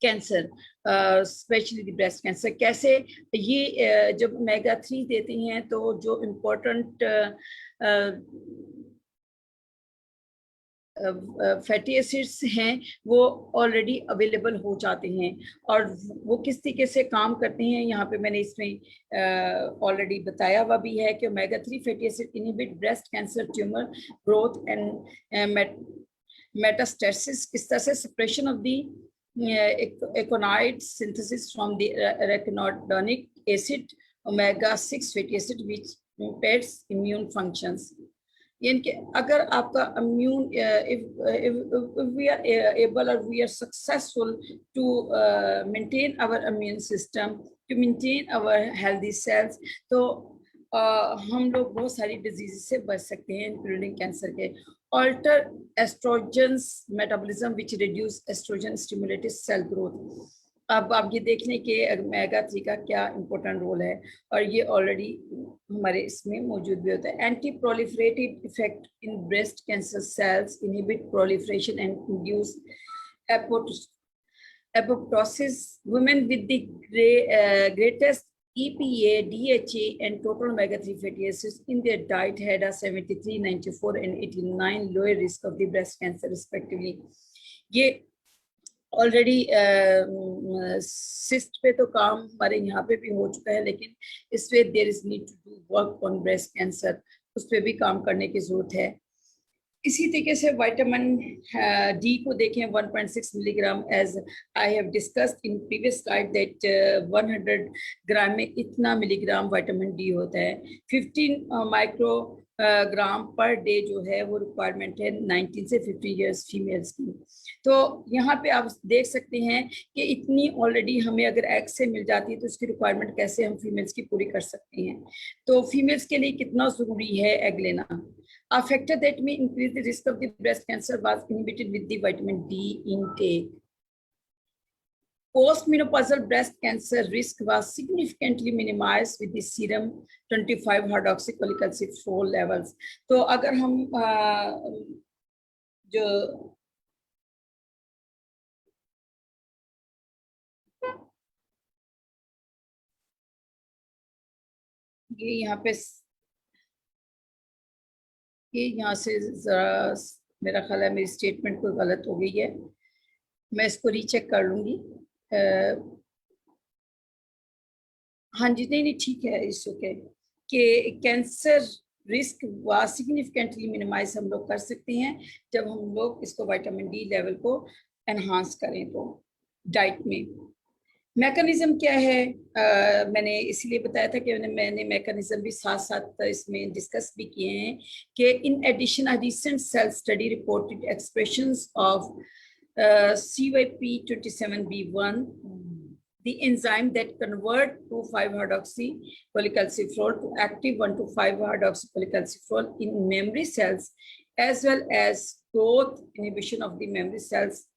cancer, specially the breast cancer. कैसे ये जब ओमेगा 3 देते हैं तो जो इम्पोर्टेंट फैटी एसिड्स हैं वो already available हो जाते हैं, और वो किस तरीके से काम करते हैं यहाँ पे मैंने इसमें ऑलरेडी बताया हुआ भी है कि omega 3 fatty acid inhibit breast cancer tumour growth and metastasis. किस तरह से suppression of the eicosanoid synthesis from the arachidonic acid omega 6 fatty acid which impairs immune functions। यानी कि अगर आपका immune if we are able or we are successful to maintain our immune system, to maintain our healthy cells, तो हम लोग बहुत सारी disease से बच सकते हैं इंक्लूडिंग कैंसर के। Alter estrogens metabolism which reduce estrogen stimulated cell growth. अब आप ये देख लें कि ओमेगा 3 का क्या इंपॉर्टेंट रोल है, और ये ऑलरेडी हमारे इसमें मौजूद भी होता है। Anti proliferative effect in breast cancer cells, inhibit proliferation and induce apoptosis. Women with the greatest EPA, DHA and total omega 3 fatty acids in their diet had a 73, 94 and 89 lower risk of the breast cancer respectively। ये already cyst पे तो काम हमारे यहाँ पे भी हो चुका है, लेकिन इस पे there is need to do work on breast cancer, उस पे भी काम करने की जरूरत है। इसी तरीके से विटामिन डी को देखें 1.6 milligram, as I have discussed in previous slide that 100 gram में इतना मिलीग्राम विटामिन डी होता है। 15 माइक्रोग्राम पर डे जो है वो रिक्वायरमेंट है 19 से 50 इयर्स फीमेल्स की। तो यहाँ पे आप देख सकते हैं कि इतनी ऑलरेडी हमें अगर एग से मिल जाती है तो उसकी रिक्वायरमेंट कैसे हम फीमेल्स की पूरी कर सकते हैं। तो फीमेल्स के लिए कितना जरूरी है एग लेना। A factor that may increase the risk of the breast cancer was inhibited with the vitamin D intake. Postmenopausal breast cancer risk was significantly minimized with the serum 25 hydroxycholecalciferol levels। तो अगर हम जो ये यहाँ पे यहाँ से जरा मेरा ख्याल है मेरी स्टेटमेंट कोई गलत हो गई है, मैं इसको रीचेक कर लूंगी। हाँ जी, नहीं ठीक है, इस ओके कि कैंसर रिस्क व सिग्निफिकेंटली मिनिमाइज हम लोग कर सकते हैं जब हम लोग इसको विटामिन डी लेवल को एनहांस करें। तो डाइट में मैकेनिज्म क्या है, मैंने इसीलिए बताया था कि मैंने मैकेनिज्म भी साथ साथ इसमें डिस्कस भी किए हैं कि in addition a recent cell study reported expressions of CYP27B1, the enzyme that convert 2,5-hydroxycholecalciferol to active 1,2,5-hydroxycholecalciferol in memory cells, as well as growth inhibition of the memory cells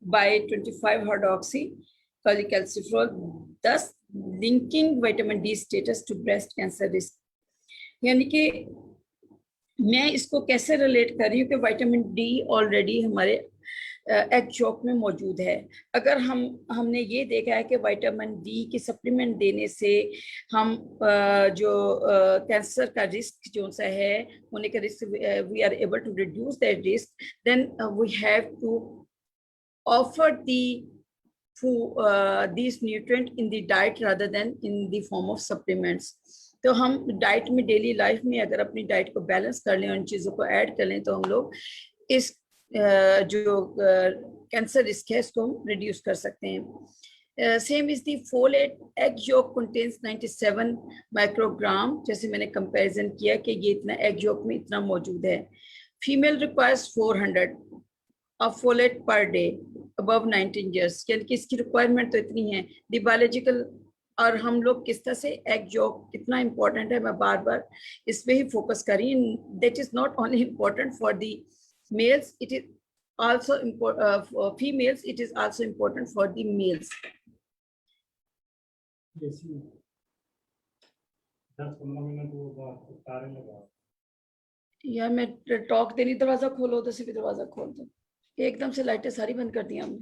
by 25-hydroxycholecalciferol, thus linking vitamin D status to breast cancer risk। यानी कि मैं इसको कैसे relate कर रही हूँ कि vitamin D already हमारे एग यॉक में मौजूद है। अगर हमने ये देखा है कि विटामिन डी की सप्लीमेंट देने से हम जो कैंसर का रिस्क जो सा है होने का risk we are able to reduce that risk, then we have to offer these nutrient in the diet rather than in the form of supplements। तो हम डाइट में डेली लाइफ में अगर अपनी डाइट को बैलेंस कर लें, उन चीज़ों को ऐड कर लें, तो हम लोग इस जो कैंसर रिस्क है इसको हम रिड्यूस कर सकते हैं। Same is the folate egg yolk contains 97 microgram, जैसे मैंने कंपैरिजन किया कि ये इतना एग योक में इतना मौजूद है। Female requires 400 of folate per day above 19 years, यानी कि इसकी रिक्वायरमेंट तो इतनी है। दी बायोलॉजिकल, और हम लोग किस तरह से एग योक कितना इंपॉर्टेंट है, मैं बार बार इस पे ही फोकस कर रही हूँ। That is not only important for the males, it is also important for females, it is also important for the males। यार मैं टॉक देनी, दरवाजा खोलो, उधर से भी दरवाजा खोल दो। एकदम से लाइटें सारी बंद कर दी हमने।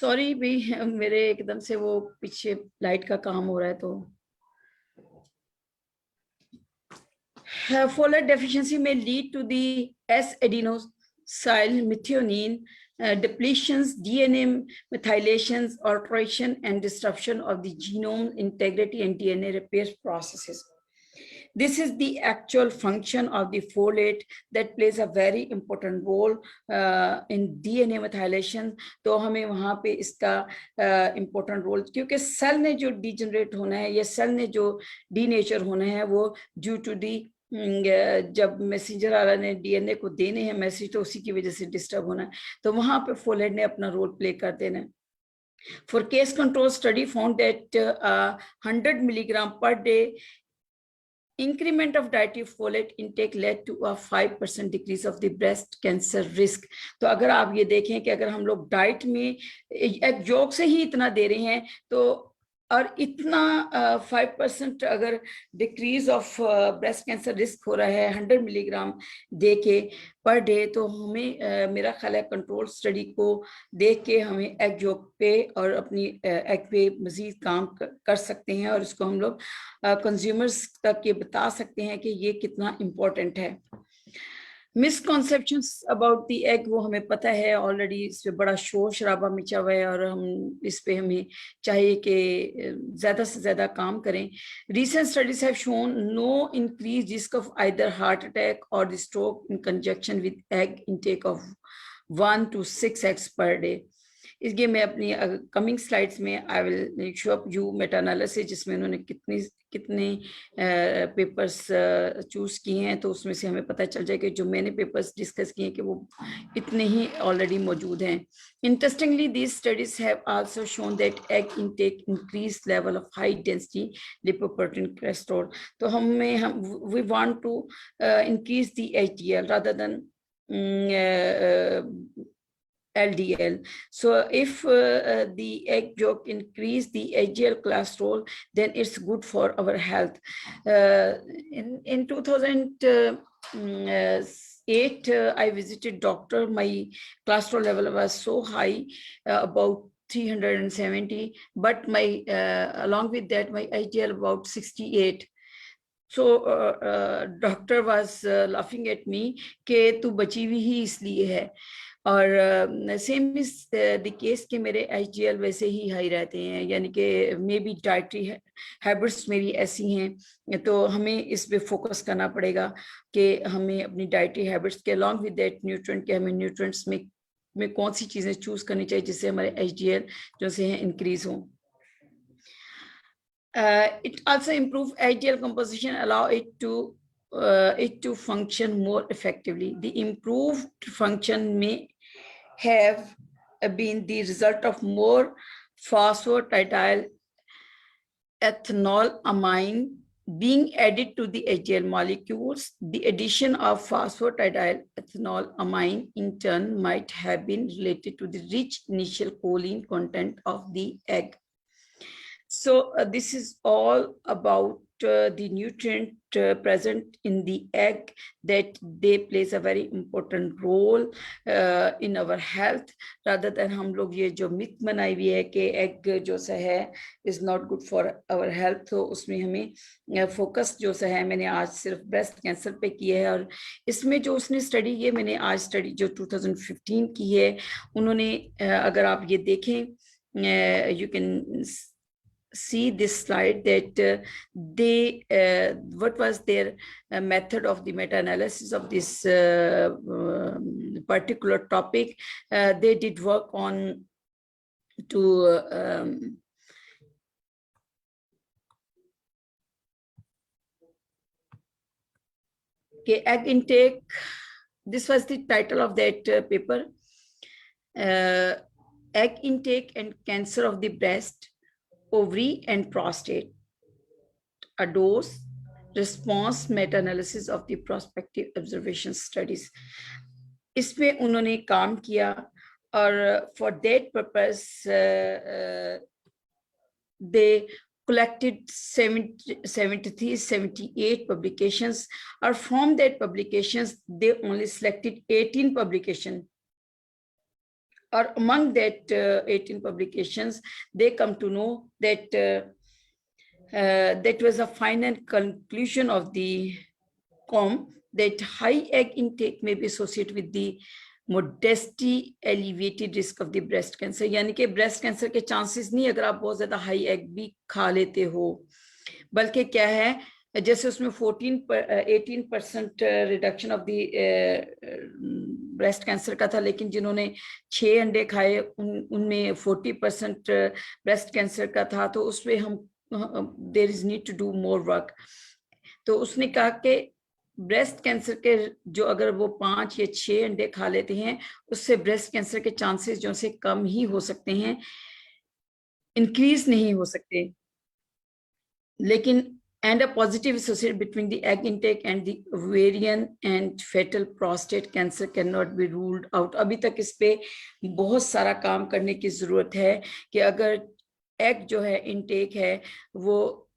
सॉरी भी मेरे एकदम से वो पीछे लाइट का काम हो रहा है तो folate deficiency may lead to the S-adenosylmethionine depletions, DNA methylations, alteration and disruption of the genome integrity and DNA repair processes. This is the actual function of the folate that plays a very important role in DNA methylation. तो हमें वहाँ पे इसका important role, क्योंकि cell ने जो degenerate होना है या सेल ने जो denature होना है वो due to the जब मैसेंजर आरएनए ने डीएनए को देने हैं मैसेज तो उसी की वजह से डिस्टर्ब होना है, तो वहां पे फोलेट ने अपना रोल प्ले कर देना है. For case control study found that 100 milligram per day increment of dietary folate intake led to a 5% decrease of the breast cancer risk. तो अगर आप ये देखें कि अगर हम लोग डाइट में एक जोक से ही इतना दे रहे हैं तो और इतना 5% अगर decrease of breast cancer risk हो रहा है 100 मिलीग्राम दे के पर डे, तो हमें मेरा ख्याल है कंट्रोल स्टडी को देख के हमें एग जोक पे और अपनी एग पे मजीद काम कर सकते हैं और इसको हम लोग कंज्यूमर्स तक ये बता सकते हैं कि ये कितना इम्पोर्टेंट है. मिसकॉन्सेप्शंस अबाउट द एग वो हमें पता है ऑलरेडी, इस पे बड़ा शोर शराबा मचा हुआ है और हम इस पे हमें चाहिए कि ज़्यादा से ज़्यादा काम करें. Recent studies have shown no increased risk of either heart attack or the stroke in conjunction with egg intake of 1 to 6 eggs per day. इसलिए मैं अपनी कमिंग स्लाइड्स में I will show up you Meta analysis जिसमें उन्होंने कितने papers choose किए हैं, तो उसमें से हमें पता चल जाए कि जो मैंने पेपर्स डिस्कस किए हैं कि वो इतने ही ऑलरेडी मौजूद हैं. Interestingly, these studies have also shown that egg intake increased level of high density lipoprotein cholesterol. तो we want to increase the HDL rather than LDL. So if the egg yolk increase the HDL cholesterol, then it's good for our health. In 2008, I visited doctor. My cholesterol level was so high, about 370, but my along with that, my HDL about 68. So doctor was laughing at me कि तू बची हुई ही इसलिए है. और same is the case कि मेरे HDL वैसे ही हाई रहते हैं, यानी कि मे बी डाइटरी हैबिट्स मेरी ऐसी हैं, तो हमें इस पे फोकस करना पड़ेगा कि हमें अपनी डाइटरी हैबिट्स के अलॉन्ग विद दैट न्यूट्रिएंट के हमें न्यूट्रिएंट्स में कौन सी चीज़ें चूज करनी चाहिए जिससे हमारे HDL जो से हैं इंक्रीज हों. It also improve HDL composition, allow it to function more effectively. The improved function may have been the result of more phosphatidyl ethanolamine being added to the HDL molecules. The addition of phosphatidyl ethanolamine in turn might have been related to the rich initial choline content of the egg. So this is all about the nutrient present in the egg, that they plays a very important role in our health, rather than हम लोग ये जो myth बनाई हुई है कि egg जो सा है is not good for our health, तो उसमें हमें फोकस जो सा है मैंने आज सिर्फ ब्रेस्ट कैंसर पे किया है. और इसमें जो उसने स्टडी ये मैंने आज स्टडी जो 2015 की है, उन्होंने अगर आप ये देखें, you can see this slide that they what was their method of the meta-analysis of this particular topic. They did work on to egg intake. This was the title of that paper, egg intake and cancer of the breast, ovary and prostate, a dose response meta-analysis of the prospective observation studies. इसमें उन्होंने काम किया और for that purpose they collected 78 publications, or from that publications they only selected 18 publications or among that 18 publications, they come to know that that was a final conclusion of the COM, that high egg intake may be associated with the modesty elevated risk of the breast cancer. यानी कि breast cancer के chances नहीं अगर आप बहुत ज्यादा high egg भी खा लेते हो, बल्कि क्या है, जैसे उसमें 18% reduction of the breast cancer का था, लेकिन जिन्होंने 6 अंडे खाए उनमें 40% ब्रेस्ट कैंसर का था, तो उसमें हम there is need to do more work. तो उसने कहा कि ब्रेस्ट कैंसर के जो अगर वो 5 या 6 अंडे खा लेते हैं, उससे ब्रेस्ट कैंसर के चांसेस जो से कम ही हो सकते हैं, इंक्रीज नहीं हो सकते। लेकिन and a positive association between the egg intake and the ovarian and fetal prostate cancer cannot be ruled out. अभी तक इस पे बहुत सारा काम करने की जरूरत है कि अगर एग जो है इंटेक है वो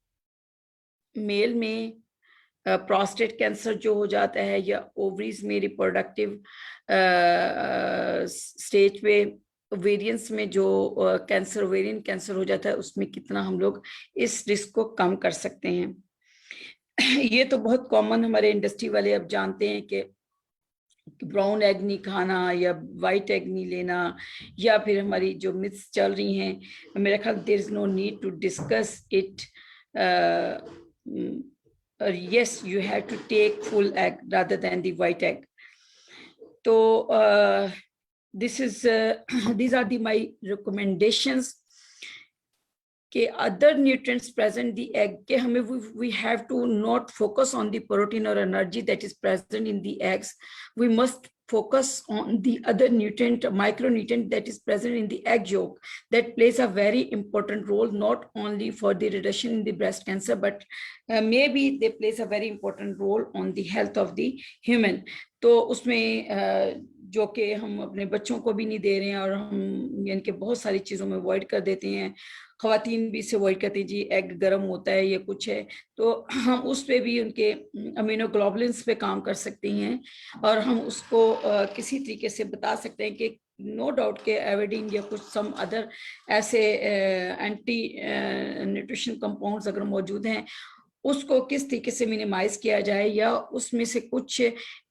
मेल में प्रोस्टेट कैंसर जो हो जाता है या ओवरीज में रिप्रोडक्टिव स्टेज पे ओवेरियंस में जो कैंसर ओवेरियन कैंसर हो जाता है, उसमें कितना हम लोग इस रिस्क को कम कर सकते हैं। ये तो बहुत कॉमन हमारे इंडस्ट्री वाले अब जानते हैं कि ब्राउन एग नहीं खाना या वाइट एग नहीं लेना, या फिर हमारी जो मिथ्स चल रही हैं, मेरा ख्याल there is no need to discuss it. yes, you have to take full egg rather than the white egg. So this is these are my recommendations. Okay, other nutrients present in the egg, we have to not focus on the protein or energy that is present in the eggs. We must focus on the other nutrient, micronutrient that is present in the egg yolk, that plays a very important role, not only for the reduction in the breast cancer, but maybe they plays a very important role on the health of the human. तो उसमें जो कि हम अपने बच्चों को भी नहीं दे रहे हैं और हम यानी कि बहुत सारी चीज़ों में अवॉइड कर देते हैं, ख़वातीन भी इसे अवॉइड करती हैं, जी एग गर्म होता है या कुछ है, तो हम उस पे भी उनके अमीनोग्लोबुलिन्स पे काम कर सकते हैं और हम उसको किसी तरीके से बता सकते हैं कि नो डाउट के एविडिन या कुछ सम अदर ऐसे एंटी न्यूट्रिशन कंपाउंड्स अगर मौजूद हैं, उसको किस तरीके से मिनिमाइज किया जाए, या उसमें से कुछ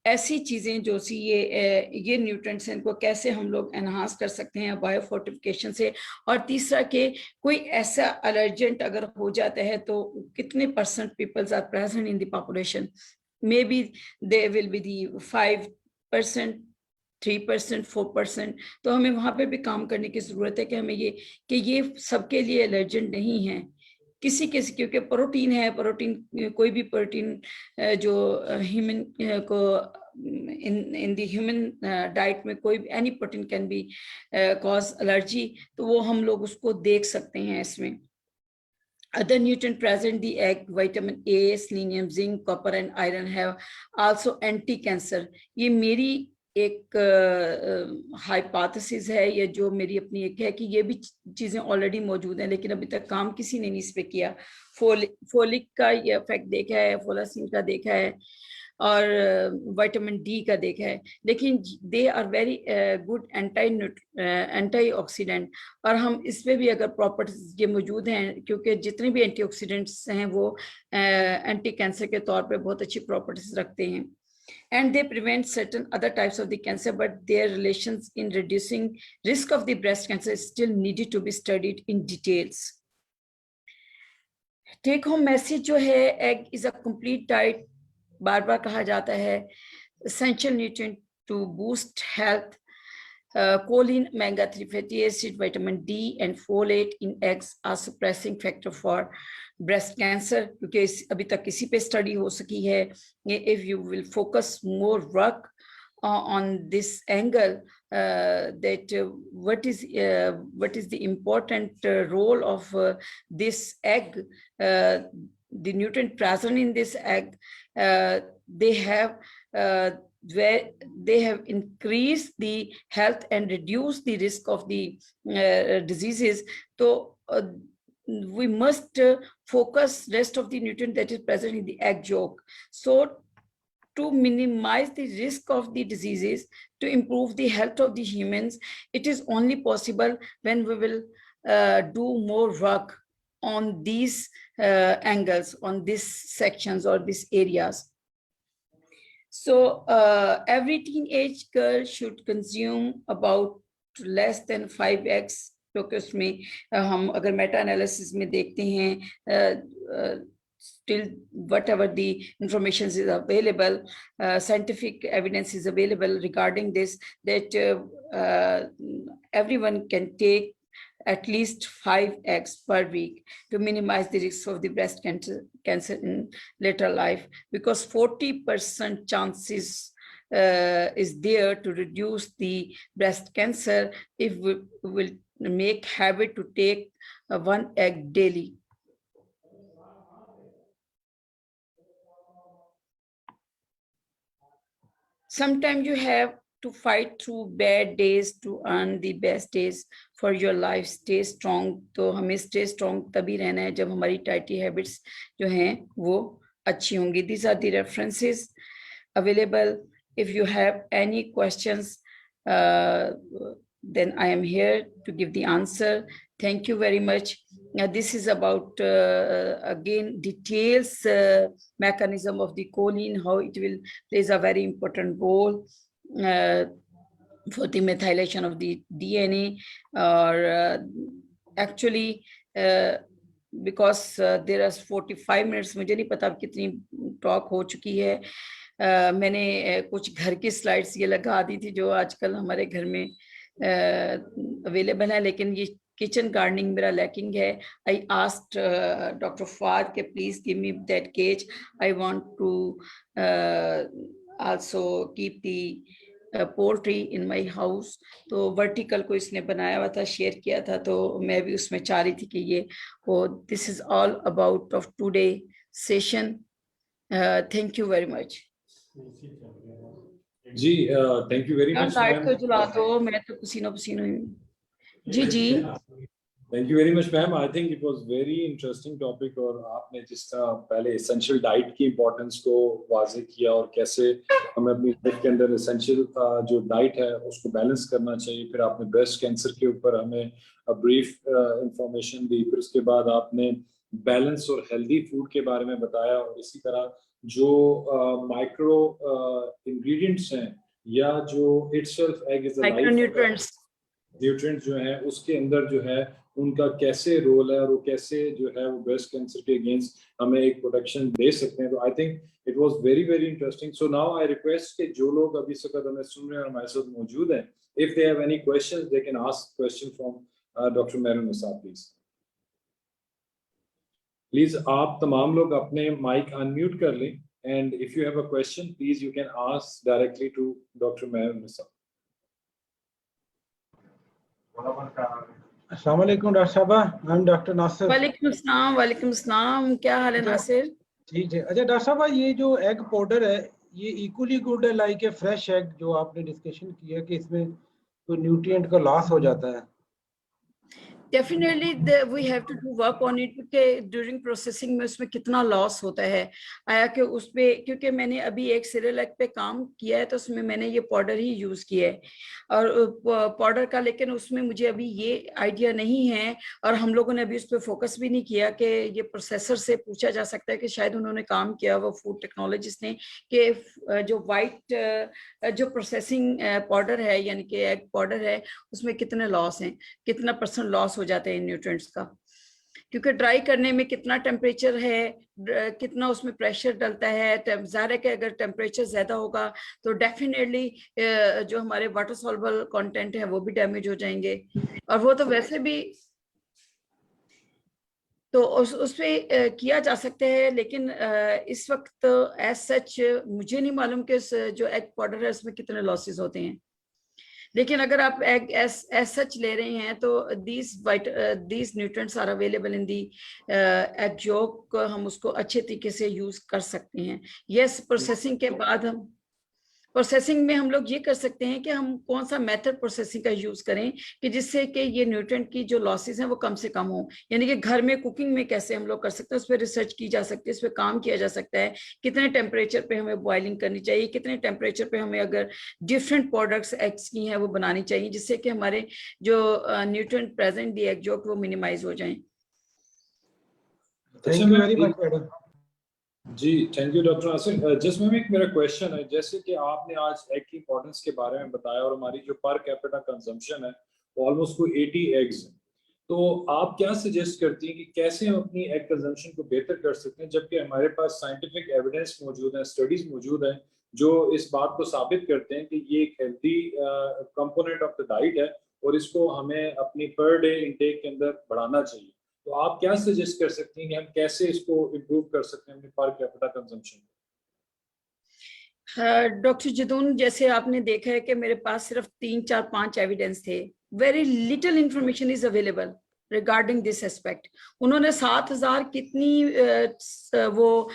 ऐसी चीजें जो सी ये न्यूट्रिएंट्स हैं, इनको कैसे हम लोग एनहांस कर सकते हैं बायोफोर्टिफिकेशन से। और तीसरा कि कोई ऐसा एलर्जेंट अगर हो जाता है तो कितने % peoples are present in the population, may be they will be the 5%, 3%, 4%। तो हमें वहां पे भी काम करने की जरूरत है कि हमें ये सबके लिए एलर्जेंट नहीं है, किसी किसी, क्योंकि प्रोटीन है, प्रोटीन कोई भी प्रोटीन जो ह्यूमन को इन द ह्यूमन डाइट में कोई any protein can be cause allergy, तो वो हम लोग उसको देख सकते हैं इसमें। Other nutrient present in the egg, vitamin A, selenium, zinc, copper and iron have also anti-cancer. ये मेरी एक हाइपोथेसिस है, ये जो मेरी अपनी एक है कि ये भी चीजें ऑलरेडी मौजूद हैं, लेकिन अभी तक काम किसी ने नहीं इस पे किया। फोलिक का ये इफेक्ट देखा है, फोलासिन का देखा है और विटामिन डी का देखा है, लेकिन they are very good antioxidant, और हम इस पे भी अगर प्रॉपर्टीज ये मौजूद हैं, क्योंकि जितने भी एंटीऑक्सीडेंट्स हैं वो एंटी कैंसर के तौर पे बहुत अच्छी प्रॉपर्टीज रखते हैं, and they prevent certain other types of the cancer, but their relations in reducing risk of the breast cancer is still needed to be studied in details. Take home message जो है, egg is a complete diet, बार बार कहा जाता है, essential nutrient to boost health. Choline, omega-3 fatty acid, vitamin D and folate in eggs are suppressing factor for breast cancer, क्योंकि अभी तक किसी पे स्टडी हो सकी है। If you will focus more work on this angle, that what is the important role of this egg, the nutrient present in this egg, they have increased the health and reduced the risk of the diseases. So we must focus rest of the nutrient that is present in the egg yolk. So to minimize the risk of the diseases, to improve the health of the humans, it is only possible when we will do more work on these angles, on these sections or these areas. So every teenage girl should consume about less than 5 eggs, क्योंकि उसमें हम अगर Meta analysis में देखते हैं, still whatever the information is available, scientific evidence is available regarding this, that everyone can take at least 5 eggs per week to minimize the risk of the breast cancer in later life, because 40% chances is there to reduce the breast cancer if we will make habit to take 1 egg daily. Sometimes you have to fight through bad days to earn the best days for your life. Stay strong. तो हमें stay strong तभी रहना है जब हमारी dietary habits जो हैं वो अच्छी होंगी. These are the references available. If you have any questions, then I am here to give the answer. Thank you very much. Now, this is about, again, details, mechanism of the choline, how it will plays a very important role for the methylation of the DNA, or actually, because there are 45 minutes, मुझे नहीं पता अब कितनी talk हो चुकी है. मैंने कुछ घर की slides ये लगा दी थी जो आजकल हमारे घर में available है, लेकिन ये kitchen gardening मेरा lacking है. I asked Dr. Fahd कि please give me that cage. I want to also keep the poultry in my house. तो vertical को इसने बनाया हुआ था, share किया था, तो मैं भी उसमें चाह रही थी कि ये हो. This is all about of today session. Thank you very much. जी, thank you very much. Light तो जला दो, मैं तो पसीनो पसीनो हूँ. जी जी. Thank you very much, ma'am. I think it was very interesting topic, और आपने जिस तरह पहले essential diet की importance को वाज़ेह किया और कैसे हमें अपनी लाइफ के अंदर essential जो diet है उसको balance करना चाहिए. फिर आपने breast cancer के ऊपर हमें brief information दी. फिर उसके बाद आपने balance और healthy food के बारे में बताया, और इसी तरह जो micro ingredients हैं या जो itself egg is a Micronutrients. Nutrients जो है उसके अंदर जो है उनका कैसे रोल है और वो कैसे जो है वो ब्रेस्ट कैंसर के अगेंस्ट हमें एक प्रोटेक्शन दे सकते हैं. तो I think it was very very interesting. So now I request कि जो लोग अभी इस वक्त हमें सुन रहे हैं और हमारे साथ मौजूद हैं, if they have any questions they can ask question from doctor Mehrun Nisa. Please आप तमाम लोग अपने माइक अनम्यूट कर लें, and if you have a question please you can ask directly to doctor Mehrun Nisa. अस्सलाम वालेकुम डॉक्टर साहबा, आई एम डॉक्टर नासिर. वालेकुम अस्सलाम. क्या हाल है नासिर? ठीक है. अच्छा डॉक्टर साहबा, ये जो एग पाउडर है ये इक्वली गुड है लाइक ए फ्रेश एग जो आपने डिस्कशन किया कि इसमें तो न्यूट्रिएंट का लॉस हो जाता है? Definitely we have to do work on it, क्योंकि during processing में उसमें कितना loss होता है. आया कि उसमें, क्योंकि मैंने अभी एक सेरेलैक पे काम किया है तो उसमें मैंने ये पाउडर ही यूज़ किया है, और पाउडर का, लेकिन उसमें मुझे अभी ये आइडिया नहीं है, और हम लोगों ने अभी उस पर फोकस भी नहीं किया कि ये प्रोसेसर से पूछा जा सकता है कि शायद उन्होंने काम किया वो फूड टेक्नोलॉजिस्ट ने कि जो वाइट जो प्रोसेसिंग पाउडर है यानी कि एग पाउडर है उसमें कितने लॉस हैं, कितना % लॉस हो जाते हैं न्यूट्रिएंट्स का, क्योंकि ड्राई करने में कितना टेम्परेचर है, कितना उसमें प्रेशर डलता है. ज़ाहिर है कि अगर टेम्परेचर ज़्यादा होगा तो डेफिनेटली जो हमारे वाटर सॉल्युबल कंटेंट है वो भी डैमेज हो जाएंगे, और वो तो वैसे भी तो उस पे किया जा सकता है. लेकिन इस वक्त एज सच मुझे नहीं मालूम कि जो एग पाउडर है उसमें कितने लॉसेस होते हैं. लेकिन अगर आप एग एज सच ले रहे हैं तो these nutrients are available in the egg yolk, हम उसको अच्छे तरीके से यूज कर सकते हैं. यस, प्रोसेसिंग के बाद हम प्रोसेसिंग में हम लोग ये कर सकते हैं कि हम कौन सा मेथड प्रोसेसिंग का यूज करें कि जिससे कि ये न्यूट्रिएंट की जो लॉसेस हैं वो कम से कम हो। यानी कि घर में कुकिंग में कैसे हम लोग कर सकते हैं, उस पर रिसर्च की जा सकती है, उस पर काम किया जा सकता है। कितने टेम्परेचर पे हमें बॉइलिंग करनी चाहिए, कितने टेम्परेचर पे हमें अगर डिफरेंट प्रोडक्ट्स एग्स की हैं वो बनानी चाहिए, जिससे कि हमारे जो न्यूट्रिएंट प्रेजेंट दी एग जो वो मिनिमाइज हो जाए। Thank you very much madam. जी thank you doctor Asif. Just ma'am एक मेरा क्वेश्चन है, जैसे कि आपने आज एग की इंपॉर्टेंस के बारे में बताया और हमारी जो पर कैपिटा कंजम्पशन है वो ऑलमोस्ट कोई 80 एग्स है, तो आप क्या सजेस्ट करती हैं कि कैसे हम अपनी एग कंजम्पशन को बेहतर कर सकते हैं, जबकि हमारे पास साइंटिफिक एविडेंस मौजूद है, स्टडीज मौजूद हैं जो इस बात को साबित करते हैं कि ये एक healthy component of the diet है और इसको हमें अपनी पर डे इनटेक के अंदर बढ़ाना चाहिए। तो आप क्या सजेस्ट कर सकती हैं कि हम कैसे इसको इम्प्रूव कर सकते हैं अपनी per capita consumption? Doctor Jadoon, जैसे आपने देखा है कि मेरे पास सिर्फ 3, 4, 5 एविडेंस थे। Very little information is available regarding this aspect. उन्होंने 7000 कितनी वो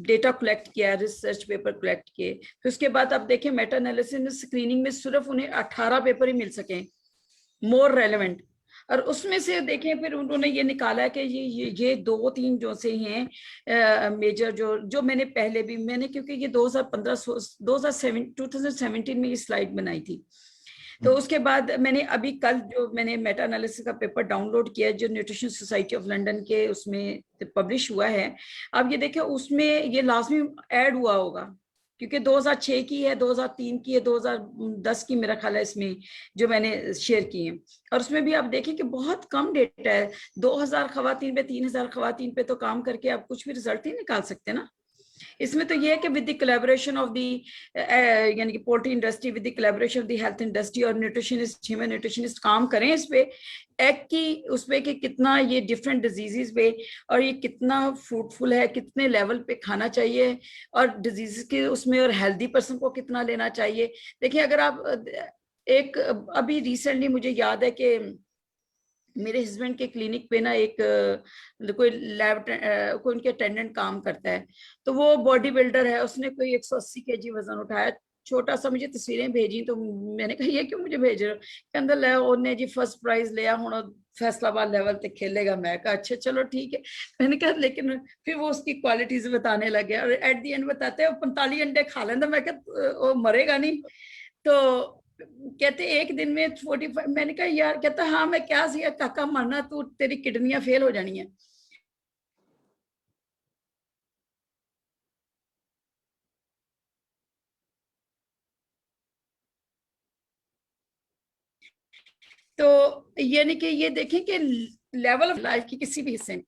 डेटा कलेक्ट किया, रिसर्च पेपर कलेक्ट किए। फिर उसके बाद आप देखें मेटा एनालिसिस में स्क्रीनिंग में सिर्फ उन्हें 18 पेपर ही मिल सके मोर रेलेवेंट, और उसमें से देखें फिर उन्होंने ये निकाला है कि ये 2-3 जो से हैं मेजर जो मैंने पहले भी क्योंकि ये 2017 में ये स्लाइड बनाई थी। तो उसके बाद मैंने अभी कल जो मैंने मेटा एनालिसिस का पेपर डाउनलोड किया जो न्यूट्रिशन सोसाइटी ऑफ लंदन के उसमें पब्लिश हुआ है, अब ये देखिए उसमें ये लाजमी ऐड हुआ होगा क्योंकि 2006 की है, 2003 की है, 2010 की मेरा ख्याल है इसमें जो मैंने शेयर की है। और उसमें भी आप देखें कि बहुत कम डेटा है। 2000 खवातीन पे 3000 खवातीन पे तो काम करके आप कुछ भी रिजल्ट ही निकाल सकते ना। इसमें तो ये है कि with the collaboration of the यानी कि poultry industry with the collaboration of the health industry और न्यूट्रिशनिस्ट, ह्यूमन न्यूट्रिशनिस्ट काम करें इस पे एग की, उस पे कि कितना ये डिफरेंट डिजीजेस पे और ये कितना फ्रूटफुल है, कितने लेवल पे खाना चाहिए और डिजीजेस के उसमें और हेल्दी पर्सन को कितना लेना चाहिए। देखिए अगर आप एक अभी रिसेंटली मुझे याद है कि मेरे हस्बैंड के क्लिनिक पे ना एक कोई लैब कोई उनके अटेंडेंट काम करता है, तो वो बॉडी बिल्डर है, उसने कोई 180 kg वजन उठाया, छोटा सा मुझे तस्वीरें भेजी, तो मैंने कहा ये क्यों मुझे भेज रहे हो, कहते ले उन्हें जी फर्स्ट प्राइज लिया हुण फैसलाबाद लेवल तक खेलेगा। मैं कहा अच्छा चलो ठीक है। मैंने कहा लेकिन फिर वो उसकी क्वालिटीज बताने लगे और एट दी एंड बताते हैं 45 अंडे खा लेंदा। मैं कहा वो मरेगा नहीं, तो कहते एक दिन में 45। मैंने कहा यार, कहता हाँ मैं क्या सी काका मरना, तू तेरी किडनियां फेल हो जानी है। तो यानी कि ये देखें कि लेवल ऑफ लाइफ की किसी भी हिस्से में,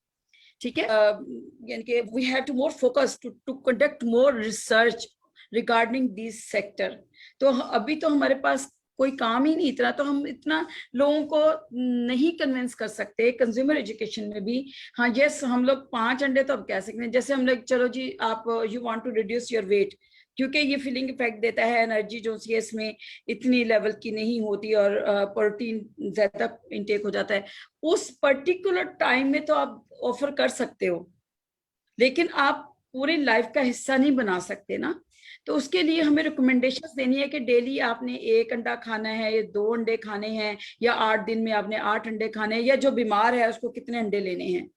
ठीक है, यानी कि we have to more focus to conduct more research regarding this sector. तो अभी तो हमारे पास कोई काम ही नहीं इतना, तो हम इतना लोगों को नहीं कन्विंस कर सकते कंज्यूमर एजुकेशन में भी। हाँ यस, हम लोग 5 अंडे तो अब कह सकते हैं, जैसे हम लोग चलो जी आप you want to reduce your weight, क्योंकि ये फीलिंग इफेक्ट देता है, एनर्जी जो सी इसमें इतनी लेवल की नहीं होती और प्रोटीन ज्यादा इंटेक हो जाता है, उस पर्टिकुलर टाइम में तो आप ऑफर कर सकते हो, लेकिन आप पूरी लाइफ का हिस्सा नहीं बना सकते ना। तो उसके लिए हमें रिकमेंडेशंस देनी है कि डेली आपने 1 अंडा खाना है या 2 अंडे खाने हैं, या 8 दिन में आपने 8 अंडे खाने हैं, या जो बीमार है उसको कितने अंडे लेने हैं,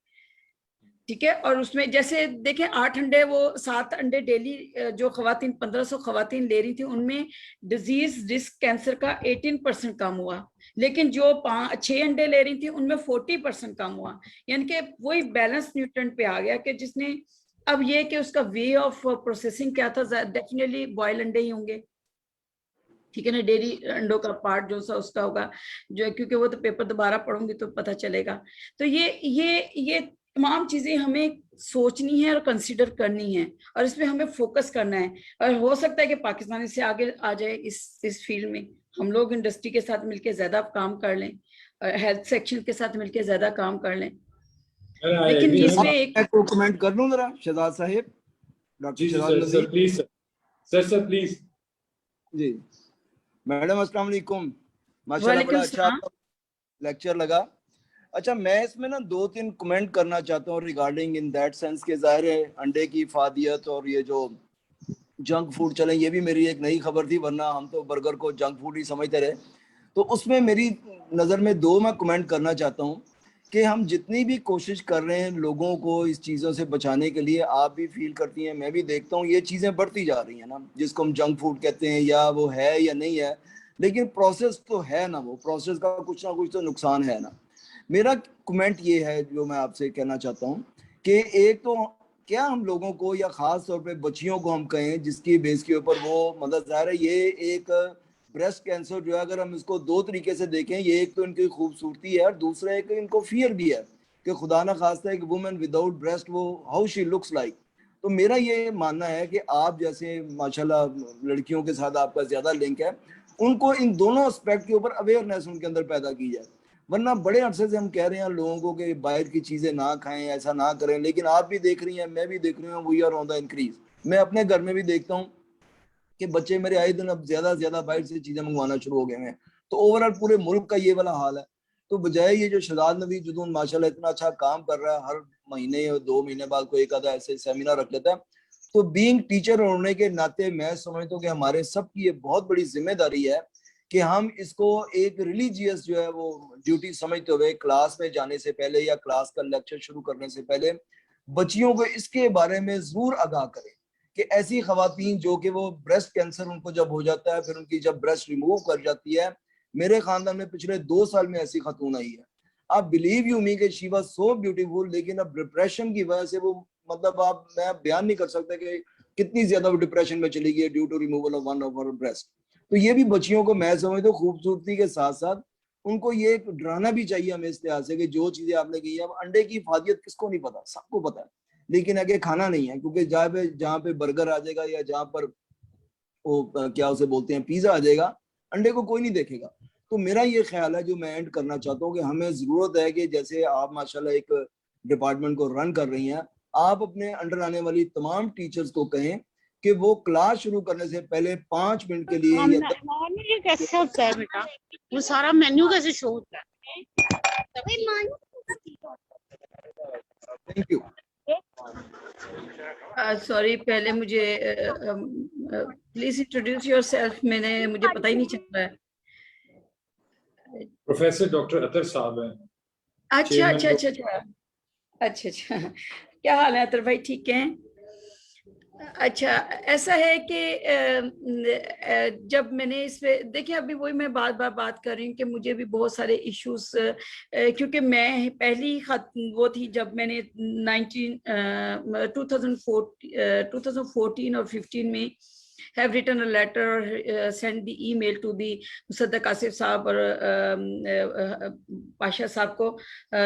ठीक है। और उसमें जैसे देखें 8 अंडे, वो 7 अंडे डेली जो खवातीन 1500 खवातीन ले रही थी उनमें डिजीज रिस्क कैंसर का 18% कम हुआ, लेकिन जो 6 अंडे ले रही थी उनमें 40% कम हुआ। यानी कि वही बैलेंस न्यूट्रेंट पे आ गया कि जिसने अब ये कि उसका वे ऑफ प्रोसेसिंग क्या था, डेफिनेटली बॉयल अंडे ही होंगे, ठीक है ना, डेयरी अंडों का पार्ट जो सा उसका होगा जो, क्योंकि वो तो पेपर दोबारा पढ़ूंगी तो पता चलेगा। तो ये तमाम चीजें हमें सोचनी है और कंसीडर करनी है और इसमें हमें फोकस करना है। और हो सकता है कि पाकिस्तान से आगे आ जाए इस फील्ड में, हम लोग इंडस्ट्री के साथ मिलकर ज्यादा काम कर लें, हेल्थ सेक्शन के साथ मिलकर ज्यादा काम कर लें। लेकिन इसमें एक कमेंट कर लूं जरा Shehzad sahib, doctor Shehzad sir please sir please. जी मैडम अस्सलाम वालेकुम, माशाल्लाह बड़ा अच्छा लेक्चर लगा। अच्छा मैं इसमें ना 2-3 कमेंट करना चाहता हूँ रिगार्डिंग इन दैट सेंस के ज़ाहिर है अंडे की इफादियत और ये जो जंक फूड चले, ये भी मेरी एक नई खबर थी, वरना हम तो बर्गर को जंक फूड ही समझते रहे। तो उसमें मेरी नज़र में दो मैं कमेंट करना चाहता हूँ कि हम जितनी भी कोशिश कर रहे हैं लोगों को इस चीज़ों से बचाने के लिए, आप भी फील करती हैं, मैं भी देखता हूँ, ये चीज़ें बढ़ती जा रही हैं ना, जिसको हम जंक फूड कहते हैं, या वो है या नहीं है, लेकिन प्रोसेस तो है ना, वो प्रोसेस का कुछ ना कुछ तो नुकसान है ना। मेरा कमेंट ये है जो मैं आपसे कहना चाहता हूँ कि एक तो क्या हम लोगों को, या खास तौर पे बच्चियों को हम कहें जिसकी बेस के ऊपर वो, मतलब ज़ाहिर है ये एक ब्रेस्ट कैंसर जो है, अगर हम इसको दो तरीके से देखें, ये एक तो इनकी खूबसूरती है और दूसरा एक इनको फियर भी है कि खुदा ना खास्ता है कि वुमेन विदाउट ब्रेस्ट वो हाउ शी लुक्स लाइक। तो मेरा ये मानना है कि आप जैसे माशाल्लाह लड़कियों के साथ आपका ज्यादा लिंक है, उनको इन दोनों एस्पेक्ट के ऊपर अवेयरनेस उनके अंदर पैदा की जाए। वरना बड़े अरसे से हम कह रहे हैं लोगों को कि बाहर की चीजें ना खाएं, ऐसा ना करें, लेकिन आप भी देख रही हैं, मैं भी देख रही हूँ, we are on the increase. मैं अपने घर में भी देखता हूँ कि बच्चे मेरे आए दिन अब ज्यादा से ज्यादा बाहर से चीजें मंगवाना शुरू हो गए हैं। तो ओवरऑल पूरे मुल्क का ये वाला हाल है। तो बजाय ये जो शहजाद नवीद जुदून माशाल्लाह इतना अच्छा काम कर रहा है, हर महीने या 2 महीने बाद कोई एक आधा ऐसे सेमिनार रख लेता है, तो बीइंग टीचर होने के नाते मैं समझता हूँ कि हमारे सबकी ये बहुत बड़ी जिम्मेदारी है कि हम इसको एक रिलीजियस जो है वो ड्यूटी समझते हुए क्लास में जाने से पहले या क्लास का लेक्चर शुरू करने से पहले बच्चियों को इसके बारे में जरूर आगाह करें कि ऐसी खवातीन जो कि वो ब्रेस्ट कैंसर उनको जब हो जाता है, फिर उनकी जब ब्रेस्ट रिमूव कर जाती है, मेरे खानदान में पिछले 2 साल में ऐसी खातून आई है, आप बिलीव यू मी कि शी वाज सो ब्यूटीफुल, लेकिन अब डिप्रेशन की वजह से वो, मतलब आप, मैं बयान नहीं कर सकता कि कितनी ज्यादा वो डिप्रेशन में चली गई due to removal of one of her breast. तो ये भी बच्चियों को मैं समझता हूँ खूबसूरती के साथ साथ उनको ये डराना भी चाहिए हमें इस लिहाज से कि जो चीजें आपने की है, अब अंडे की इफादियत किसको नहीं पता, सबको पता है, लेकिन आगे खाना नहीं है, क्योंकि जहाँ पे बर्गर आ जाएगा या जहाँ पर वो क्या उसे बोलते हैं पिज्जा आ जाएगा, अंडे को कोई नहीं देखेगा। तो मेरा ये ख्याल है जो मैं एंड करना चाहता हूँ कि हमें जरूरत है कि जैसे आप माशाल्लाह एक डिपार्टमेंट को रन कर रही हैं, आप अपने अंडर आने वाली तमाम टीचर्स को कहें कि वो क्लास शुरू करने से पहले 5 मिनट के लिए या ये कैसे होता है बेटा, वो सारा मेन्यू कैसे शो होता है? Thank you. सॉरी, पहले मुझे प्लीज इंट्रोड्यूस योरसेल्फ, मुझे पता ही नहीं चल रहा है। प्रोफेसर डॉक्टर अतर साहब हैं। अच्छा अच्छा अच्छा अच्छा अच्छा अच्छा, क्या हाल है अतर भाई, ठीक है? अच्छा, ऐसा है कि जब मैंने इस पे देखिए, अभी वही मैं बात कर रही हूँ कि मुझे भी बहुत सारे इश्यूज, क्योंकि मैं पहली वो थी जब मैंने 2014 और 15 में have written a letter or sent the email to the मुसद्दक आसिफ साहब और पाशा साहब को,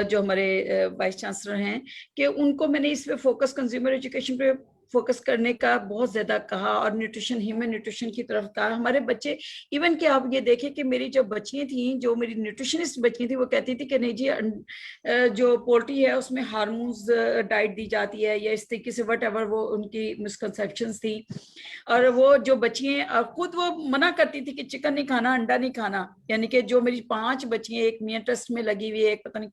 जो हमारे वाइस चांसलर हैं, कि उनको मैंने इस पे फोकस, कंज्यूमर एजुकेशन पे फोकस करने का बहुत ज्यादा कहा, और न्यूट्रिशन, ह्यूमन न्यूट्रिशन की तरफ कहा। हमारे बच्चे, इवन कि आप ये देखें कि मेरी जो बच्चियां थी, जो मेरी न्यूट्रिशनिस्ट बच्चियां थी, वो कहती थी कि नहीं जी, जो पोल्ट्री है उसमें हार्मोन्स डाइट दी जाती है, या इस तरीके से वट एवर, वो उनकी मिसकंसेप्शंस थी। और वो जो बच्चियां खुद वो मना करती थी कि चिकन नहीं खाना, अंडा नहीं खाना। यानी कि जो मेरी 5 बच्चियां, एक मियां ट्रस्ट में लगी हुई है, एक पता नहीं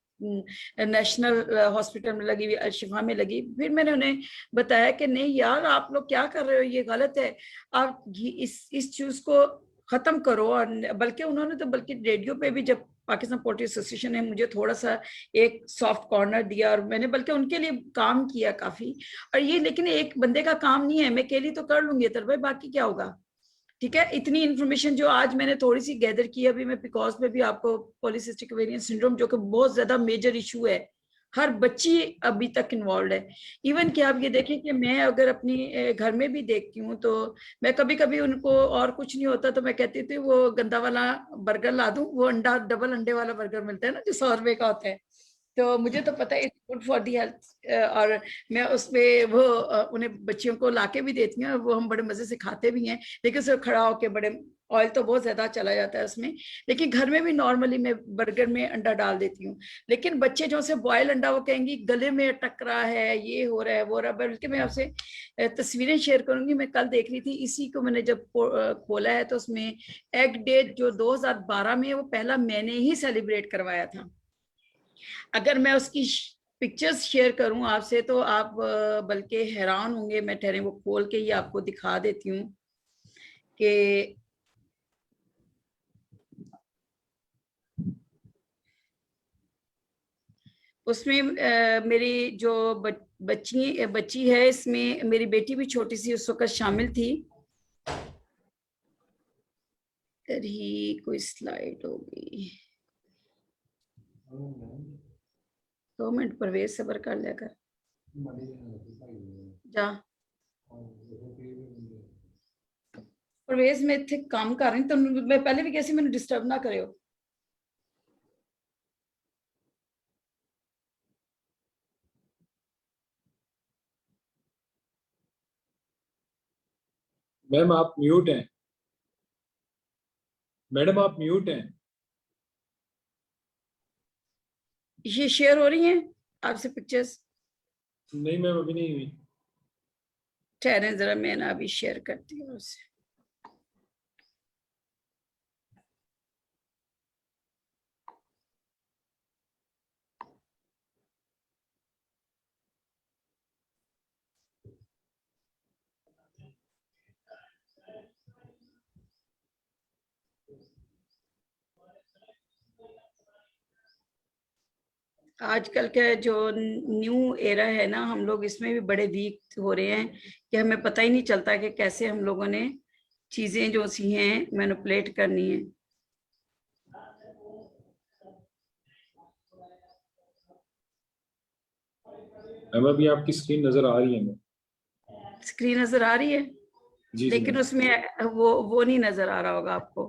नेशनल हॉस्पिटल में लगी हुई, अल-शिफा में लगी। फिर मैंने उन्हें बताया कि नहीं यार, आप लोग क्या कर रहे हो, ये गलत है, आप इस चीज को खत्म करो। और बल्कि उन्होंने तो बल्कि रेडियो पे भी, जब पाकिस्तान पोल्ट्री एसोसिएशन ने मुझे थोड़ा सा एक सॉफ्ट कॉर्नर दिया, और मैंने बल्कि उनके लिए काम किया काफी। और ये लेकिन एक बंदे का काम नहीं है, मैं अकेली तो कर लूंगी तर भाई, बाकी क्या होगा? ठीक है, इतनी इन्फॉर्मेशन जो आज मैंने थोड़ी सी गैदर की, अभी मैं पिकॉज में भी आपको पॉलीसिस्टिक ओवेरियन सिंड्रोम, जो कि बहुत ज्यादा मेजर इशू है, हर बच्ची अभी तक इन्वॉल्व है। इवन कि आप ये देखें कि मैं अगर अपनी घर में भी देखती हूँ, तो मैं कभी कभी उनको और कुछ नहीं होता तो मैं कहती थी वो गंदा वाला बर्गर ला दूं, वो अंडा, डबल अंडे वाला बर्गर मिलता है ना, जो 100 रुपए का होता है। तो मुझे तो पता है it's good for the health, और मैं उसमें वो उन्हें बच्चियों को लाके भी देती हूँ, और वो हम बड़े मजे से खाते भी हैं। लेकिन उसमें खड़ा होके, बड़े ऑयल तो बहुत ज्यादा चला जाता है उसमें, लेकिन घर में भी नॉर्मली मैं बर्गर में अंडा डाल देती हूँ। लेकिन बच्चे जो से बॉयल अंडा, वो कहेंगी गले में अटक रहा है, ये हो रहा है, वो रहा है। बल्कि मैं आपसे तस्वीरें शेयर करूंगी, मैं कल देख रही थी, इसी को मैंने जब खोला है तो उसमें एग डे जो 2012 में, वो पहला मैंने ही सेलिब्रेट करवाया था। अगर मैं उसकी पिक्चर्स शेयर करूं आपसे तो आप बल्कि हैरान होंगे। मैं ठहरे वो खोल के ही आपको दिखा देती हूँ कि उसमें मेरी जो बच्ची है, इसमें मेरी बेटी भी छोटी सी उस वक्त शामिल थी। ही कोई स्लाइड होगी, 2 मिनट परवेज सबर कर लिया कर जा। परवेज मैं इत्थे काम कर रही तो मैं पहले भी कैसे मैंने डिस्टर्ब ना करे हो। मैम आप म्यूट हैं। मैडम आप म्यूट हैं। ये शेयर हो रही हैं आपसे पिक्चर्स? नहीं मैम अभी नहीं हुई। ठहरे जरा, मैं ना अभी शेयर करती हूँ उससे। आजकल के जो न्यू एरा है ना, हम लोग इसमें भी बड़े वीक हो रहे हैं कि हमें पता ही नहीं चलता कि कैसे हम लोगों ने चीजें जो सी हैं मैनिपुलेट करनी है। मैम अभी आपकी स्क्रीन नजर आ रही है मैम। स्क्रीन नजर आ रही है जी लेकिन मैम। उसमें वो नहीं नजर आ रहा होगा आपको।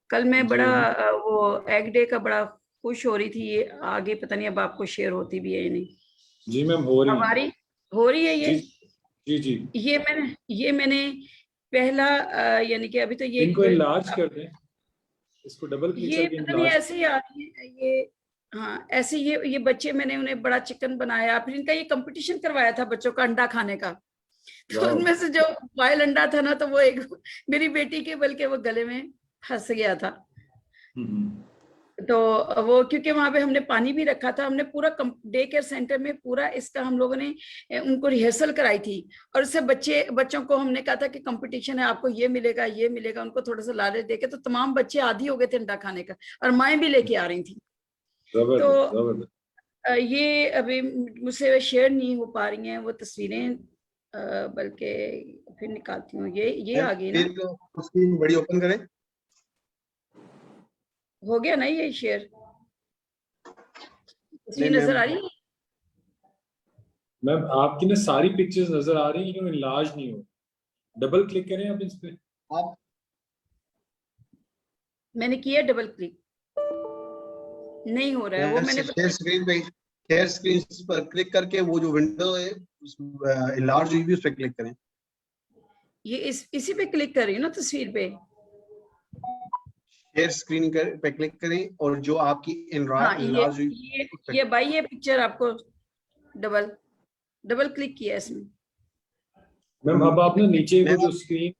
कल मैं जी बड़ा मैम। वो एग डे का बड़ा खुश हो रही थी। ये आगे पता नहीं अब आपको शेयर होती भी है या नहीं। जी मैम हो रही है। हमारी हो रही है जी ये। जी जी। ये मैंने पहला यानी कि अभी तो इनको ये इनलार्ज कर दें, इसको डबल क्लिक ये करके पता नहीं इनलार्ज। ऐसे ही आ रही है ये। हाँ ऐसे ये बच्चे, मैंने उन्हें बड़ा चिकन बनाया, फिर इनका ये कंपटीशन करवाया था बच्चों का अंडा खाने का। तो वाह। उनमें से जो बॉयल अंडा था ना, तो वो एक मेरी बेटी के बल्कि वो गले में फंस गया था। हम्म। तो वो क्योंकि वहां पे हमने पानी भी रखा था, हमने पूरा डे केयर सेंटर में पूरा इसका हम लोगों ने उनको रिहर्सल कराई थी। और उससे बच्चों को हमने कहा था कि कंपटीशन है, आपको ये मिलेगा ये मिलेगा। उनको थोड़ा सा लालच देके तो तमाम बच्चे आदी हो गए थे अंडा खाने का, और माएँ भी लेके आ रही थी। तो जबरदस्त जबरदस्त। ये अभी मुझसे शेयर नहीं हो पा रही हैं वो तस्वीरें, बल्कि फिर निकालती हूँ। ये आ गई ना, फिर उसकी बड़ी ओपन करें। हो गया ना ये शेयर? तस्वीर नहीं नजर मैम, आ रही है? मैम आपकी ना सारी पिक्चर्स नजर आ रही हैं, इनलार्ज नहीं हो। डबल क्लिक करें आप इस पे। आप मैंने किया डबल क्लिक, नहीं हो रहा है वो। मैंने शेयर स्क्रीन पर क्लिक करके वो जो विंडो है लार्ज हुई भी उस पर क्लिक करें। ये इसी पे क्लिक कर रही हूँ ना तस्वीर पे। शेयर स्क्रीन पे क्लिक करें और जो आपकी हाँ लार्ज हुई उस पे ये भाई, ये पिक्चर आपको डबल क्लिक किया इसमें। मैम अब आप ना नीचे वो मैम जो स्क्रीन।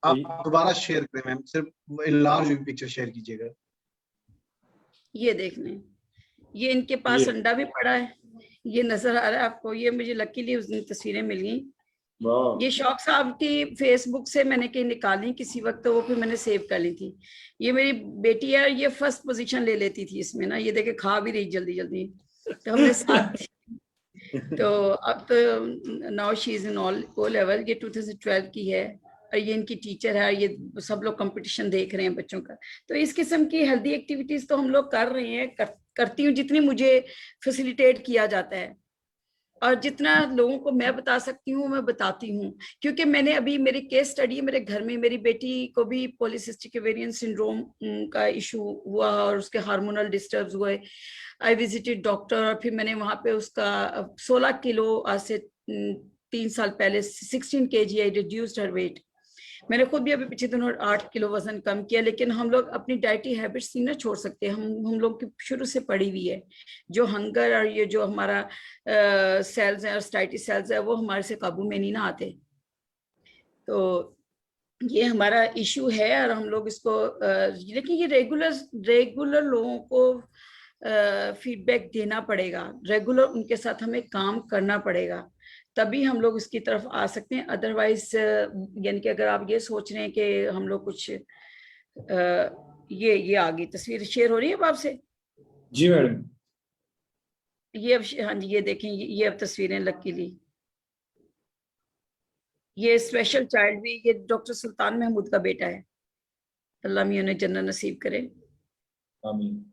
आप दोबारा शेयर करें मैम, सिर्फ लार्ज हुई पिक्चर शेयर कीजिएगा। ये देख लें, ये इनके पास अंडा भी पड़ा है, ये नजर आ रहा है आपको। ये मुझे लकीली उस दिन तस्वीरें मिल गई। ये शौक साहब की फेसबुक से मैंने कहीं निकाली किसी वक्त, तो वो फिर मैंने सेव कर ली थी। ये मेरी बेटी है, ये फर्स्ट पोजीशन ले लेती थी इसमें ना। ये देखे खा भी रही जल्दी जल्दी, तो हमने साथ तो अब तो now she is in O level. ये 2012 की है और ये इनकी टीचर है। ये सब लोग कंपटीशन देख रहे हैं बच्चों का। तो इस किस्म की हेल्दी एक्टिविटीज तो हम लोग कर रहे हैं, करती हूँ जितनी मुझे फैसिलिटेट किया जाता है, और जितना लोगों को मैं बता सकती हूँ मैं बताती हूँ। क्योंकि मैंने अभी मेरी केस स्टडी मेरे घर में, मेरी बेटी को भी पॉलीसिस्टिक ओवेरियन सिंड्रोम का इशू हुआ और उसके हार्मोनल डिस्टर्ब्स हुए। आई विजिटेड डॉक्टर, और फिर मैंने वहां पे उसका 16 किलो आज से 3 साल पहले 16 kg आई रिड्यूस्ड हर वेट। मैंने खुद भी अभी पिछले दिनों 8 किलो वजन कम किया। लेकिन हम लोग अपनी डाइटरी हैबिट्स नहीं ना छोड़ सकते। हम लोग की शुरू से पड़ी हुई है जो हंगर और ये जो हमारा सेल्स है और स्टाइटी सेल्स है, वो हमारे से काबू में नहीं ना आते। तो ये हमारा इशू है और हम लोग इसको लेकिन ये रेगुलर लोगों को फीडबैक देना पड़ेगा, रेगुलर उनके साथ हमें काम करना पड़ेगा, तभी हम लोग इसकी तरफ आ सकते हैं। अदरवाइज यानी कि अगर आप ये सोच रहे हैं कि हम लोग कुछ ये आगे तस्वीर शेयर हो रही है अब आपसे? जी मैडम। ये अब हाँ जी, ये देखें, ये अब तस्वीरें लकीली, ये स्पेशल चाइल्ड भी, ये डॉक्टर सुल्तान महमूद का बेटा है, अल्लाह मियां उन्हें जन्नत नसीब करे, आमीन।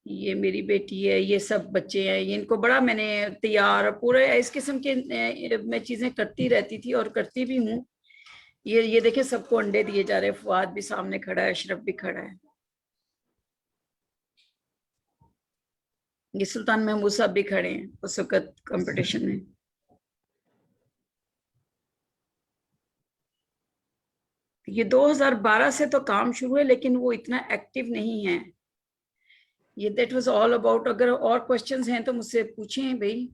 ये मेरी बेटी है, ये सब बच्चे हैं, ये इनको बड़ा मैंने तैयार पूरे इस किस्म के मैं चीजें करती रहती थी और करती भी हूँ। ये देखें, सबको अंडे दिए जा रहे हैं, फुआद भी सामने खड़ा है, अशरफ भी खड़ा है, ये सुल्तान महमूद साहब भी खड़े हैं उस वक्त कंपटीशन में। ये 2012 से तो काम शुरू है, लेकिन वो इतना एक्टिव नहीं है। ये दैट वाज ऑल अबाउट। अगर और क्वेश्चंस हैं तो मुझसे पूछें भाई।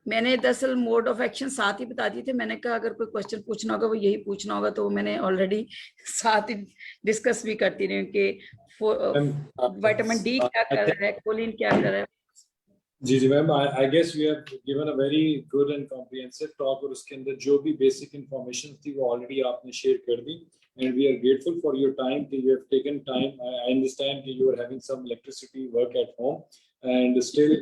मैंने दरअसल मोड ऑफ एक्शन साथ ही बता दिए थे, मैंने कहा अगर कोई क्वेश्चन पूछना होगा वो यही पूछना होगा, तो मैंने ऑलरेडी साथ ही डिस्कस भी करती रही कि विटामिन डी क्या कर रहा है, कोलिन क्या कर रहा है। जी जी ma'am, I guess we have given a very good and comprehensive talk, और उसके अंदर जो भी बेसिक इंफॉर्मेशन थी वो ऑलरेडी आपने शेयर कर दी, and we are grateful for your time कि you have taken time. I understand कि you are having some electricity work at home and still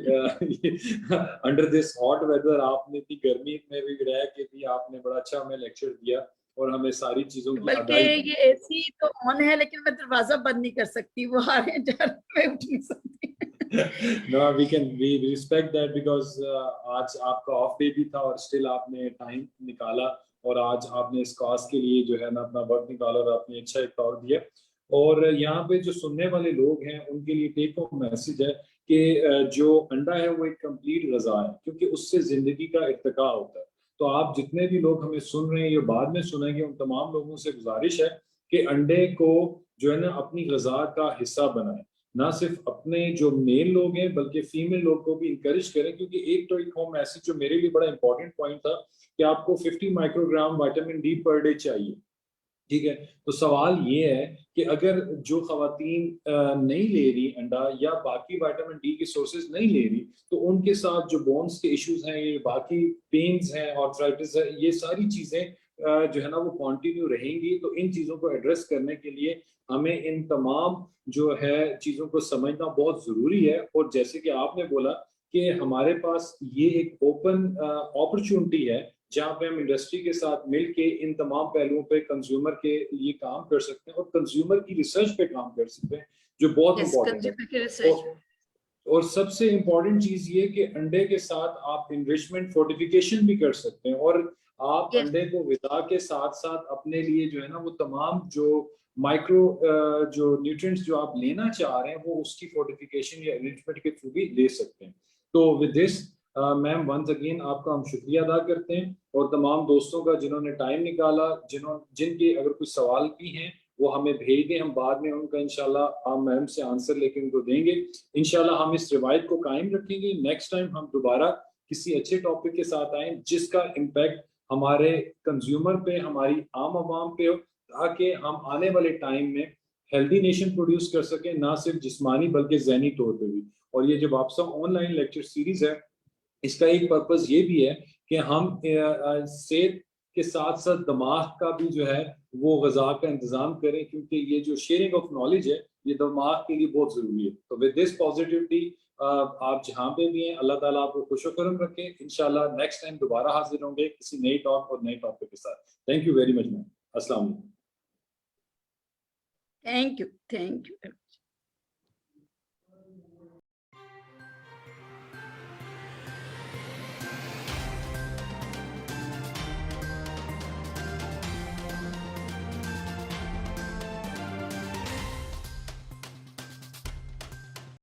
under this hot weather आपने इतनी गर्मी में भी रह के भी आपने बड़ा अच्छा हमें लेक्चर दिया और हमें सारी चीजों की बल्कि ये एसी तो ऑन है, लेकिन मैं दरवाजा बंद नहीं कर सकती, वो आ रहे हैं जा रहे, मैं उठ नहीं सकती। No, we respect that because आज आपका ऑफ डे भी था और स्टिल आपने टाइम निकाला और आज आपने इस कॉज के लिए जो है ना अपना वक्त निकाला और आपने अच्छा एक टॉक दिया। और यहाँ पे जो सुनने वाले लोग हैं उनके लिए टेक होम मैसेज है कि जो अंडा है वो एक कंप्लीट ग़िज़ा है, क्योंकि उससे जिंदगी का इर्तिका होता है। तो आप जितने भी लोग हमें सुन रहे हैं या बाद में सुनेंगे, उन तमाम लोगों से गुजारिश है कि अंडे को जो है ना अपनी ग़िज़ा का हिस्सा बनाएं, ना सिर्फ अपने जो मेल लोग हैं बल्कि फीमेल लोग को भी इंकरेज करें, क्योंकि एक तो एक होम मैसेज जो मेरे लिए बड़ा इंपॉर्टेंट पॉइंट था कि आपको 50 microgram vitamin D per day चाहिए। ठीक है, तो सवाल ये है कि अगर जो खवातीन नहीं ले रही अंडा या बाकी विटामिन डी के सोर्सेज नहीं ले रही, तो उनके साथ जो बोन्स के इश्यूज हैं, ये बाकी पेन्स हैं, आर्थराइटिस है, ये सारी चीजें जो है ना वो कंटिन्यू रहेंगी। तो इन चीजों को एड्रेस करने के लिए हमें इन तमाम जो है चीजों को समझना बहुत जरूरी है। और जैसे कि आपने बोला कि हमारे पास ये एक ओपन अपॉर्चुनिटी है जहाँ पे हम इंडस्ट्री के साथ मिलके इन तमाम पहलुओं पे कंज्यूमर के लिए काम कर सकते हैं और कंज्यूमर की रिसर्च पे काम कर सकते हैं, जो बहुत इम्पोर्टेंट है। और सबसे इम्पोर्टेंट चीज ये कि अंडे के साथ आप इनरिचमेंट फोर्टिफिकेशन भी कर सकते हैं, और आप अंडे को ग़िज़ा के साथ साथ अपने लिए जो है ना वो तमाम जो माइक्रो जो न्यूट्रिएंट्स जो आप लेना चाह रहे हैं वो उसकी फोर्टिफिकेशन या एनरिचमेंट के थ्रू भी ले सकते हैं। तो with this ma'am once again आपका हम शुक्रिया अदा करते हैं, और तमाम दोस्तों का जिन्होंने टाइम निकाला, जिनके अगर कुछ सवाल भी हैं वो हमें भेज दें, हम बाद में उनका इंशाल्लाह हम मैम से आंसर लेके उनको देंगे। इंशाल्लाह हम इस रिवायत को कायम रखेंगे। नेक्स्ट टाइम हम दोबारा किसी अच्छे टॉपिक के साथ आए जिसका इम्पैक्ट हमारे कंज्यूमर पे, हमारी आम आवाम पे हो, ताकि हम आने वाले टाइम में हेल्दी नेशन प्रोड्यूस कर सकें, ना सिर्फ जिस्मानी बल्कि ज़हनी तौर पे भी। और ये जब आपसा ऑनलाइन लेक्चर सीरीज है, इसका एक पर्पस ये भी है कि हम सेहत के साथ साथ दिमाग का भी जो है वो ग़िज़ा का इंतज़ाम करें, क्योंकि ये जो शेयरिंग ऑफ नॉलेज है ये दिमाग के लिए बहुत ज़रूरी है। तो विद दिस पॉजिटिविटी आप जहाँ पे भी हैं, अल्लाह ताला आपको खुश-ओ-करम रखे। इंशाल्लाह नेक्स्ट टाइम दोबारा हाजिर होंगे किसी नई टॉक और नए टॉपिक के साथ। Thank you very much ma'am. अस्सलाम वालेकुम। Thank you.